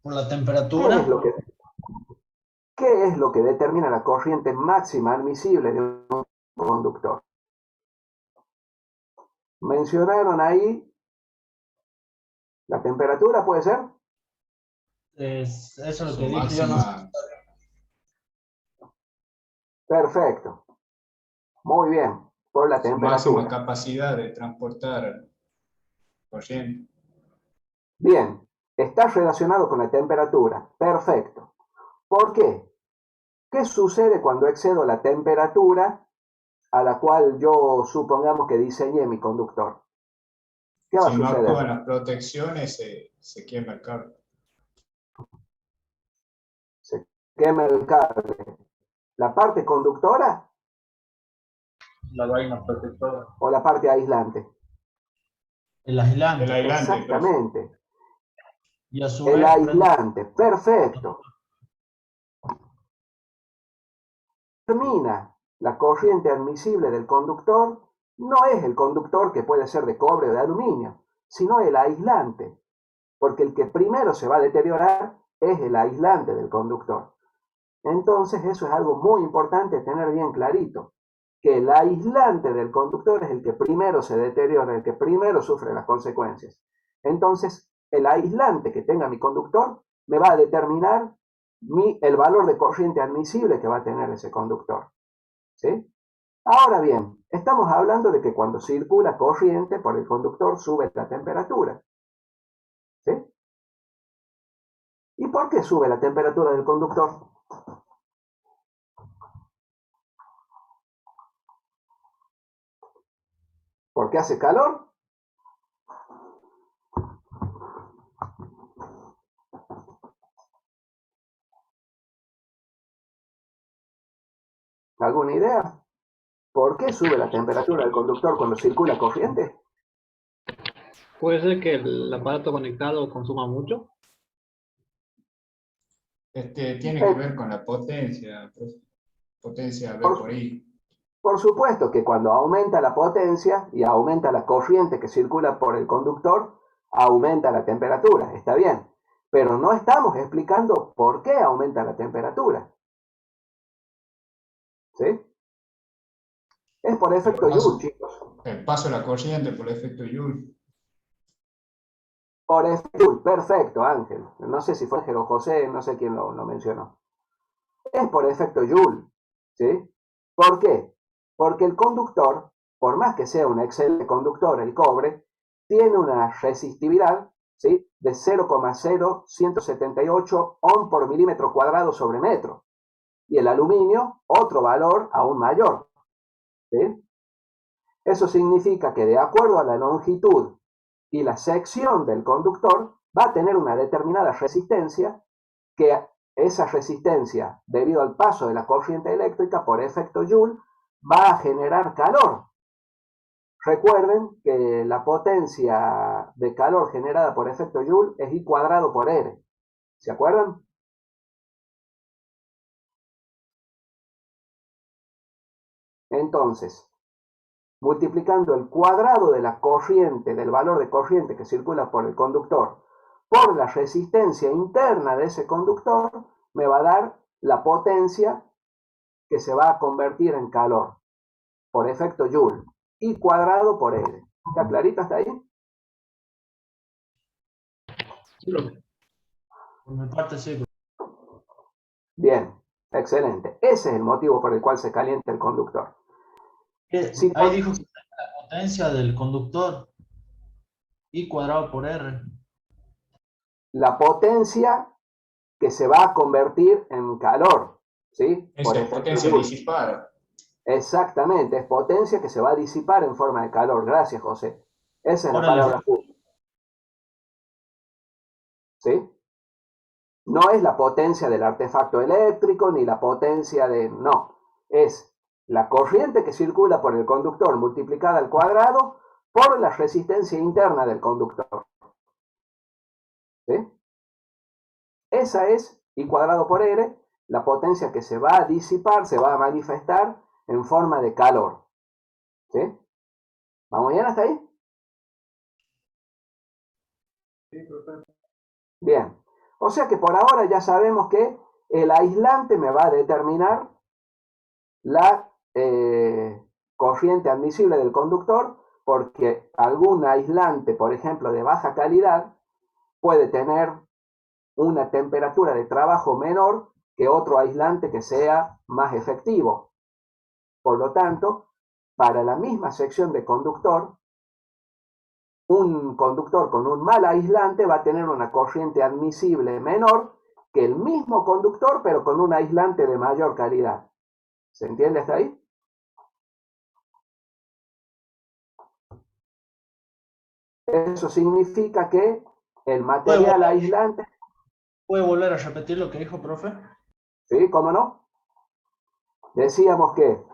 [SPEAKER 4] Por la temperatura.
[SPEAKER 1] ¿Qué es lo que determina la corriente máxima admisible de un conductor? Mencionaron ahí ¿La temperatura puede ser?
[SPEAKER 4] Eso es lo
[SPEAKER 2] Su
[SPEAKER 4] que dije yo. No sé.
[SPEAKER 2] máxima,
[SPEAKER 1] Perfecto. Muy bien. Por la
[SPEAKER 2] su máxima
[SPEAKER 1] temperatura.
[SPEAKER 2] capacidad de transportar corriente.
[SPEAKER 1] Bien. Está relacionado con la temperatura. Perfecto. ¿Por qué? ¿Qué sucede cuando excedo la temperatura a la cual yo supongamos que diseñé mi conductor? ¿Qué va a
[SPEAKER 2] Si no
[SPEAKER 1] suceder?
[SPEAKER 2] actúan las protecciones, se quema el cable.
[SPEAKER 1] Se quema el cable. ¿La parte conductora
[SPEAKER 3] La vaina protectora.
[SPEAKER 1] o la parte aislante?
[SPEAKER 4] El aislante.
[SPEAKER 2] El aislante, profe.
[SPEAKER 1] Exactamente.
[SPEAKER 4] Y a su
[SPEAKER 1] El
[SPEAKER 4] vez,
[SPEAKER 1] aislante. Perfecto. Termina la corriente admisible del conductor, no es el conductor que puede ser de cobre o de aluminio, sino el aislante, porque el que primero se va a deteriorar es el aislante del conductor. Entonces eso es algo muy importante tener bien clarito, que el aislante del conductor es el que primero se deteriora, el que primero sufre las consecuencias. Entonces el aislante que tenga mi conductor me va a determinar el valor de corriente admisible que va a tener ese conductor. ¿Sí? Ahora bien, estamos hablando de que cuando circula corriente por el conductor sube la temperatura. ¿Sí? ¿Y por qué sube la temperatura del conductor? ¿Porque hace calor? ¿Alguna idea? ¿Por qué sube la temperatura del conductor cuando circula corriente?
[SPEAKER 8] Puede ser que el aparato conectado consuma mucho.
[SPEAKER 2] Tiene que ver con la potencia, profe. Potencia V por I.
[SPEAKER 1] Por supuesto que cuando aumenta la potencia y aumenta la corriente que circula por el conductor, aumenta la temperatura, está bien. Pero no estamos explicando por qué aumenta la temperatura. ¿Sí? Es por efecto Joule, chicos.
[SPEAKER 2] El paso de la corriente por el efecto Joule.
[SPEAKER 1] Por efecto Joule, perfecto, Ángel. No sé si fue Ángel o José, no sé quién lo mencionó. Es por efecto Joule. ¿Sí? ¿Por qué? Porque el conductor, por más que sea un excelente conductor, el cobre, tiene una resistividad, ¿sí?, de 0,0178 ohm por milímetro cuadrado sobre metro. Y el aluminio, otro valor aún mayor. ¿Sí? Eso significa que de acuerdo a la longitud y la sección del conductor, va a tener una determinada resistencia, que esa resistencia, debido al paso de la corriente eléctrica por efecto Joule, va a generar calor. Recuerden que la potencia de calor generada por efecto Joule es I cuadrado por R. ¿Se acuerdan? Entonces, multiplicando el cuadrado de la corriente, del valor de corriente que circula por el conductor, por la resistencia interna de ese conductor, me va a dar la potencia que se va a convertir en calor, por efecto Joule, I cuadrado por R. ¿Está clarito hasta ahí?
[SPEAKER 4] por mi parte sí.
[SPEAKER 1] Bien, excelente. Ese es el motivo por el cual se calienta el conductor. Sí,
[SPEAKER 4] Ahí dijo que la potencia del conductor I cuadrado por R.
[SPEAKER 1] la potencia que se va a convertir en calor, ¿sí?
[SPEAKER 2] Es
[SPEAKER 1] Por
[SPEAKER 2] la
[SPEAKER 1] efecto
[SPEAKER 2] potencia
[SPEAKER 1] Joule.
[SPEAKER 2] disipada.
[SPEAKER 1] Exactamente, es potencia que se va a disipar en forma de calor. Gracias, José. Esa es la
[SPEAKER 4] Por el
[SPEAKER 1] palabra justa. ¿Sí? No es la potencia del artefacto eléctrico ni la potencia de... No, es la corriente que circula por el conductor multiplicada al cuadrado por la resistencia interna del conductor. ¿Sí? Esa es I cuadrado por R, la potencia que se va a disipar, se va a manifestar en forma de calor. ¿Sí? ¿Vamos bien hasta ahí?
[SPEAKER 7] Sí, perfecto.
[SPEAKER 1] Bien. O sea que por ahora ya sabemos que el aislante me va a determinar la corriente admisible del conductor, porque algún aislante, por ejemplo, de baja calidad, puede tener una temperatura de trabajo menor que otro aislante que sea más efectivo. Por lo tanto, para la misma sección de conductor, un conductor con un mal aislante va a tener una corriente admisible menor que el mismo conductor, pero con un aislante de mayor calidad. ¿Se entiende hasta ahí? Eso significa que el material aislante...
[SPEAKER 4] ¿Puede volver a repetir lo que dijo, profe?
[SPEAKER 1] ¿Sí? ¿Cómo no? Decíamos que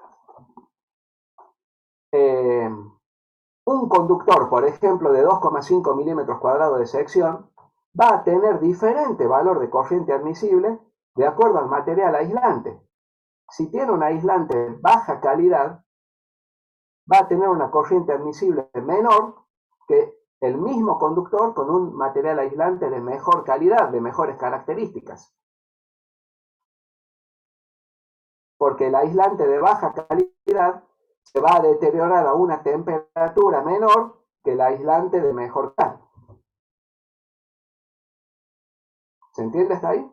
[SPEAKER 1] un conductor, por ejemplo, de 2,5 milímetros cuadrados de sección, va a tener diferente valor de corriente admisible de acuerdo al material aislante. Si tiene un aislante de baja calidad, va a tener una corriente admisible menor que el mismo conductor con un material aislante de mejor calidad, de mejores características. Porque el aislante de baja calidad se va a deteriorar a una temperatura menor que el aislante de mejor calidad. ¿Se entiende hasta ahí?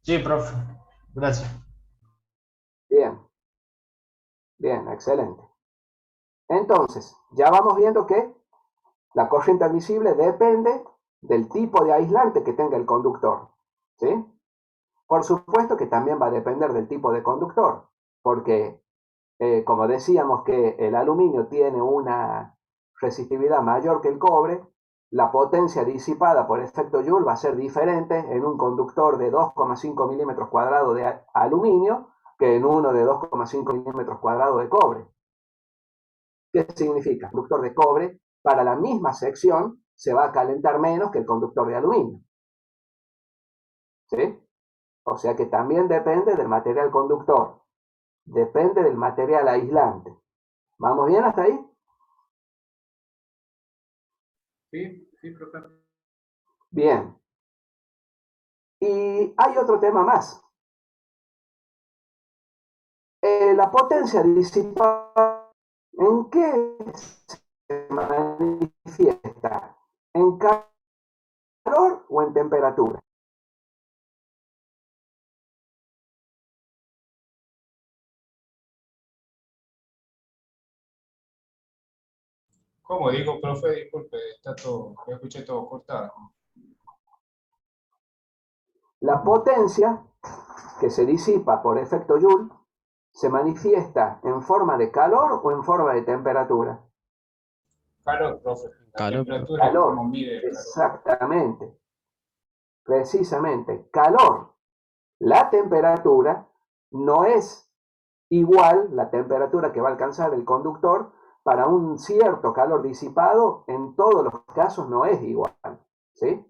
[SPEAKER 4] Sí, profe. Gracias.
[SPEAKER 1] Bien. Bien, excelente. Entonces, ya vamos viendo que la corriente admisible depende del tipo de aislante que tenga el conductor. ¿Sí? Por supuesto que también va a depender del tipo de conductor, porque como decíamos que el aluminio tiene una resistividad mayor que el cobre, la potencia disipada por efecto Joule va a ser diferente en un conductor de 2,5 milímetros cuadrados de aluminio que en uno de 2,5 milímetros cuadrados de cobre. ¿Qué significa? El conductor de cobre para la misma sección se va a calentar menos que el conductor de aluminio. ¿Sí? O sea que también depende del material conductor. Depende del material aislante. ¿Vamos bien hasta ahí?
[SPEAKER 7] Sí, sí, profe.
[SPEAKER 1] Bien. Y hay otro tema más. La potencia disipada, ¿en qué se manifiesta? ¿En calor o en temperatura?
[SPEAKER 2] ¿Cómo digo, profe? Disculpe, está todo, yo escuché todo cortado.
[SPEAKER 1] La potencia que se disipa por efecto Joule se manifiesta en forma de calor o en forma de temperatura.
[SPEAKER 2] Calor, profe. La
[SPEAKER 6] Calor.
[SPEAKER 2] temperatura,
[SPEAKER 1] Calor,
[SPEAKER 2] ¿cómo mide el calor?
[SPEAKER 1] exactamente. Precisamente, calor. La temperatura no es igual, la temperatura que va a alcanzar el conductor para un cierto calor disipado, en todos los casos no es igual. ¿Sí?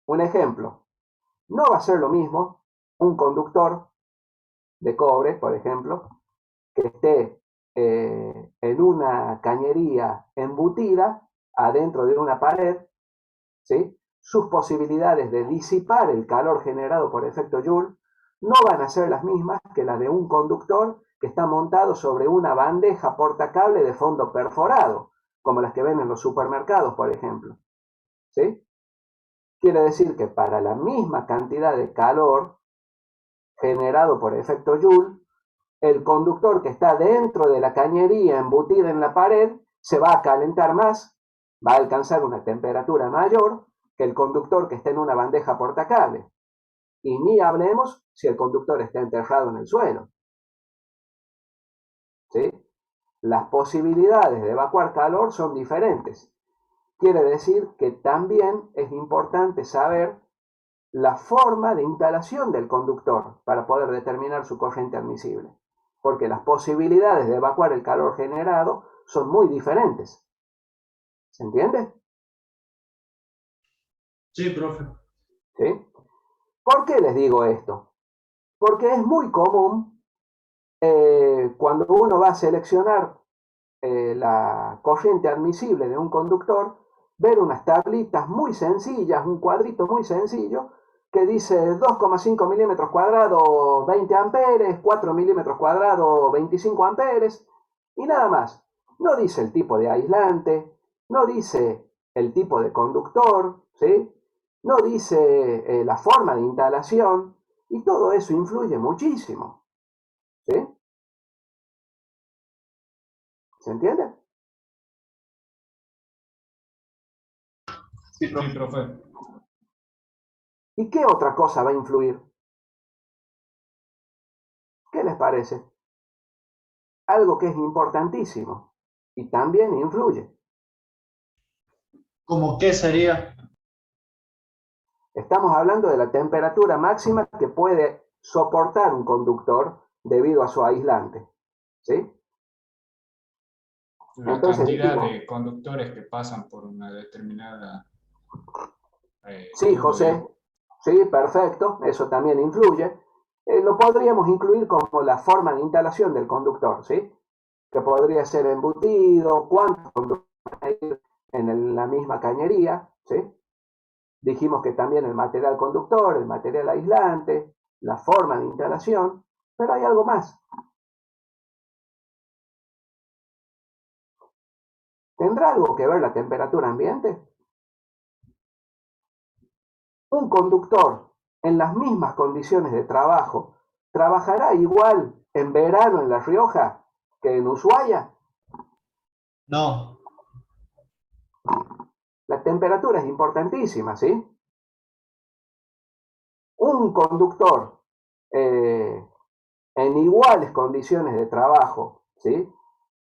[SPEAKER 1] Un ejemplo, no va a ser lo mismo un conductor de cobre, por ejemplo, que esté en una cañería embutida adentro de una pared, ¿sí? Sus posibilidades de disipar el calor generado por efecto Joule no van a ser las mismas que las de un conductor que está montado sobre una bandeja portacable de fondo perforado, como las que ven en los supermercados, por ejemplo. ¿Sí? Quiere decir que para la misma cantidad de calor generado por efecto Joule, el conductor que está dentro de la cañería embutida en la pared se va a calentar más, va a alcanzar una temperatura mayor que el conductor que está en una bandeja portacable. Y ni hablemos si el conductor está enterrado en el suelo. ¿Sí? Las posibilidades de evacuar calor son diferentes. Quiere decir que también es importante saber la forma de instalación del conductor para poder determinar su corriente admisible, porque las posibilidades de evacuar el calor generado son muy diferentes. ¿Se entiende?
[SPEAKER 4] Sí, profe.
[SPEAKER 1] ¿Sí? ¿Por qué les digo esto? Porque es muy común cuando uno va a seleccionar la corriente admisible de un conductor, ver unas tablitas muy sencillas, un cuadrito muy sencillo, que dice 2,5 milímetros cuadrados 20 amperes, 4 milímetros cuadrados 25 amperes, y nada más. No dice el tipo de aislante, no dice el tipo de conductor, ¿sí? No dice la forma de instalación, y todo eso influye muchísimo, ¿sí? ¿Se entiende?
[SPEAKER 3] Sí,
[SPEAKER 2] Sí,
[SPEAKER 3] profe.
[SPEAKER 2] profe.
[SPEAKER 1] ¿Y qué otra cosa va a influir? ¿Qué les parece? Algo que es importantísimo y también influye.
[SPEAKER 4] ¿Cómo qué sería?
[SPEAKER 1] Estamos hablando de la temperatura máxima que puede soportar un conductor debido a su aislante, ¿sí?
[SPEAKER 2] La
[SPEAKER 1] Entonces
[SPEAKER 2] cantidad
[SPEAKER 1] dijimos,
[SPEAKER 2] de conductores que pasan por una determinada
[SPEAKER 1] sí,
[SPEAKER 2] tubo,
[SPEAKER 1] José,
[SPEAKER 2] digamos.
[SPEAKER 1] sí, perfecto, eso también influye. Lo podríamos incluir como la forma de instalación del conductor, ¿sí? Que podría ser embutido, cuántos conductores hay en la misma cañería, ¿sí? Dijimos que también el material conductor, el material aislante, la forma de instalación, pero hay algo más. ¿Tendrá algo que ver la temperatura ambiente? Un conductor en las mismas condiciones de trabajo, ¿trabajará igual en verano en La Rioja que en Ushuaia?
[SPEAKER 4] No,
[SPEAKER 1] La temperatura es importantísima, ¿sí? Un conductor en iguales condiciones de trabajo, ¿sí?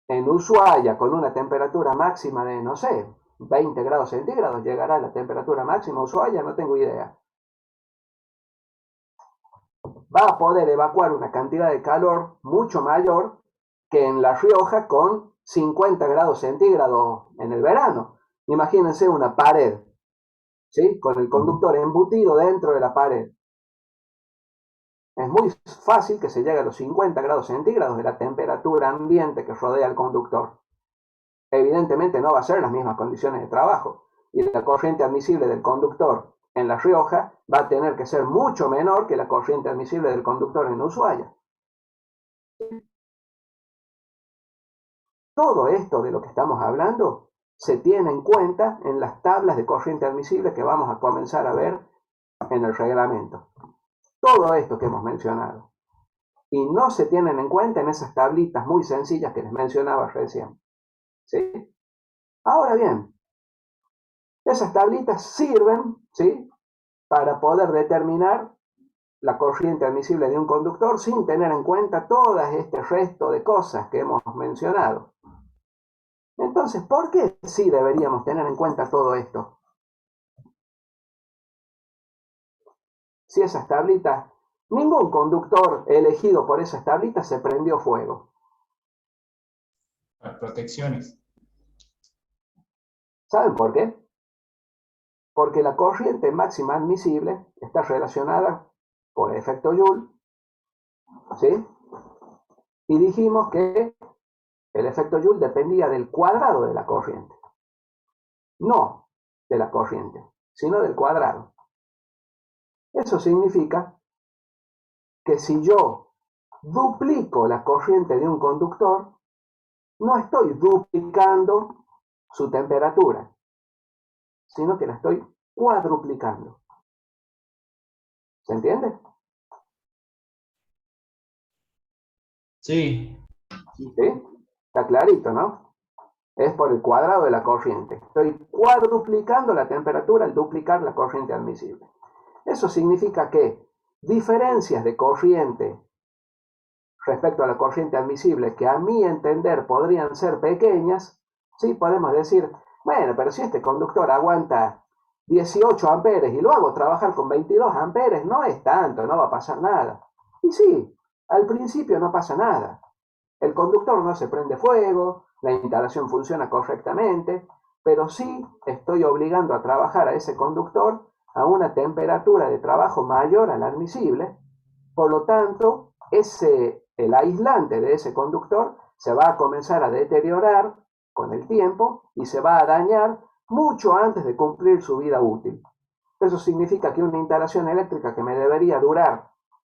[SPEAKER 1] En Ushuaia, con una temperatura máxima de, no sé, 20 grados centígrados, llegará la temperatura máxima Ushuaia, no tengo idea. Va a poder evacuar una cantidad de calor mucho mayor que en La Rioja con 50 grados centígrados en el verano. Imagínense una pared, ¿sí? Con el conductor embutido dentro de la pared. Es muy fácil que se llegue a los 50 grados centígrados de la temperatura ambiente que rodea al conductor. Evidentemente no va a ser las mismas condiciones de trabajo y la corriente admisible del conductor en La Rioja va a tener que ser mucho menor que la corriente admisible del conductor en Ushuaia. Todo esto de lo que estamos hablando se tiene en cuenta en las tablas de corriente admisible que vamos a comenzar a ver en el reglamento. Todo esto que hemos mencionado. Y no se tienen en cuenta en esas tablitas muy sencillas que les mencionaba recién. ¿Sí? Ahora bien, esas tablitas sirven, ¿sí?, para poder determinar la corriente admisible de un conductor sin tener en cuenta todo este resto de cosas que hemos mencionado. Entonces, ¿por qué sí deberíamos tener en cuenta todo esto? Si esas tablitas, ningún conductor elegido por esas tablitas se prendió fuego.
[SPEAKER 2] Las protecciones.
[SPEAKER 1] ¿Saben por qué? Porque la corriente máxima admisible está relacionada por efecto Joule, ¿sí? Y dijimos que el efecto Joule dependía del cuadrado de la corriente. No de la corriente, sino del cuadrado. Eso significa que si yo duplico la corriente de un conductor, no estoy duplicando su temperatura, sino que la estoy cuadruplicando. ¿Se entiende?
[SPEAKER 4] sí,
[SPEAKER 1] ¿Sí? Está clarito, ¿no? Es por el cuadrado de la corriente. Estoy cuadruplicando la temperatura al duplicar la corriente admisible. Eso significa que diferencias de corriente respecto a la corriente admisible que a mi entender podrían ser pequeñas, sí podemos decir, bueno, pero si este conductor aguanta 18 amperes y lo hago trabajar con 22 amperes, no es tanto, no va a pasar nada. Y sí, al principio no pasa nada. El conductor no se prende fuego, la instalación funciona correctamente, pero sí estoy obligando a trabajar a ese conductor a una temperatura de trabajo mayor a la admisible. Por lo tanto, el aislante de ese conductor se va a comenzar a deteriorar con el tiempo y se va a dañar mucho antes de cumplir su vida útil. Eso significa que una instalación eléctrica que me debería durar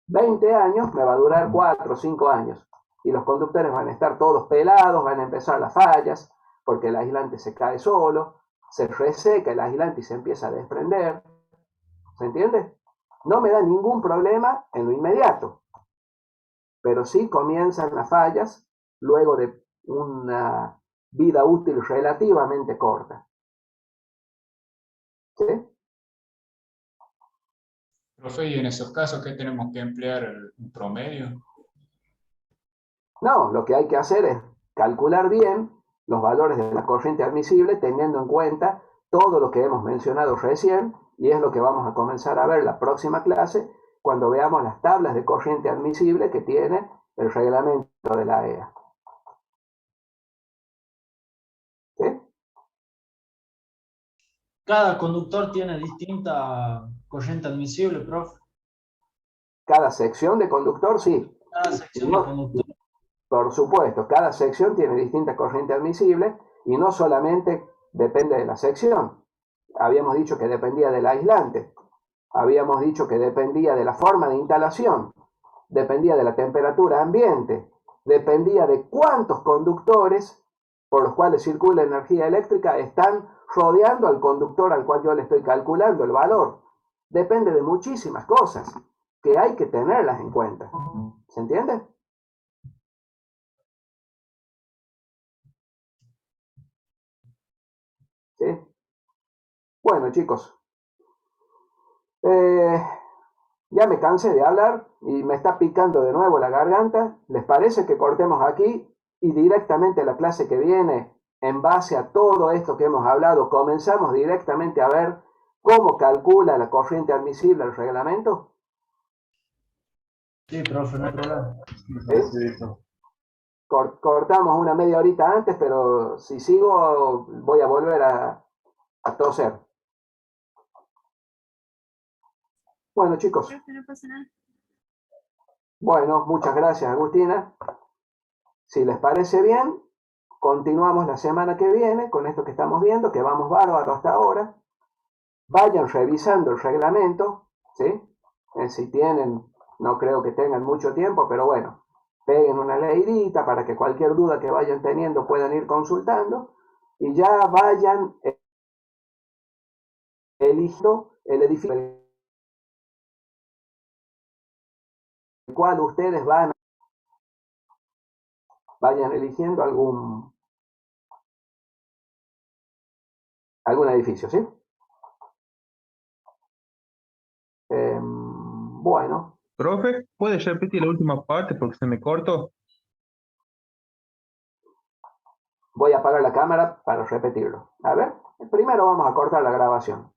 [SPEAKER 1] 20 años me va a durar 4 o 5 años. Y los conductores van a estar todos pelados, van a empezar las fallas, porque el aislante se cae solo, se reseca el aislante y se empieza a desprender. ¿Se entiende? No me da ningún problema en lo inmediato, pero sí comienzan las fallas luego de una vida útil relativamente corta. ¿Sí?
[SPEAKER 2] Profe, y en esos casos, ¿qué tenemos que emplear? ¿Un promedio?
[SPEAKER 1] No, lo que hay que hacer es calcular bien los valores de la corriente admisible teniendo en cuenta todo lo que hemos mencionado recién, y es lo que vamos a comenzar a ver la próxima clase cuando veamos las tablas de corriente admisible que tiene el reglamento de la AEA. ¿Sí?
[SPEAKER 4] Cada conductor tiene distinta corriente admisible, profe.
[SPEAKER 1] Cada sección de conductor, sí.
[SPEAKER 4] Cada sección de conductor.
[SPEAKER 1] Por supuesto, cada sección tiene distinta corriente admisible y no solamente depende de la sección. Habíamos dicho que dependía del aislante. Habíamos dicho que dependía de la forma de instalación. Dependía de la temperatura ambiente. Dependía de cuántos conductores por los cuales circula energía eléctrica están rodeando al conductor al cual yo le estoy calculando el valor. Depende de muchísimas cosas que hay que tenerlas en cuenta. ¿Se entiende? ¿Sí? Bueno, chicos, ya me cansé de hablar y me está picando de nuevo la garganta. ¿Les parece que cortemos aquí y directamente la clase que viene, en base a todo esto que hemos hablado, comenzamos directamente a ver cómo calcula la corriente admisible el reglamento?
[SPEAKER 4] Sí, profe, no hay problema.
[SPEAKER 1] ¿Sí? Cortamos una media horita antes, pero si sigo voy a volver a toser. Bueno, chicos.
[SPEAKER 9] No pasa nada.
[SPEAKER 1] Bueno, muchas gracias, Agustina. Si les parece bien, continuamos la semana que viene con esto que estamos viendo, que vamos bárbaro hasta ahora. Vayan revisando el reglamento, ¿sí? Si tienen, no creo que tengan mucho tiempo, pero bueno, peguen una leidita para que cualquier duda que vayan teniendo puedan ir consultando y ya vayan eligiendo el edificio del cual ustedes vayan eligiendo algún edificio, ¿sí? Bueno.
[SPEAKER 10] Profe, ¿puedes repetir la última parte porque se me cortó?
[SPEAKER 1] Voy a apagar la cámara para repetirlo. A ver, primero vamos a cortar la grabación.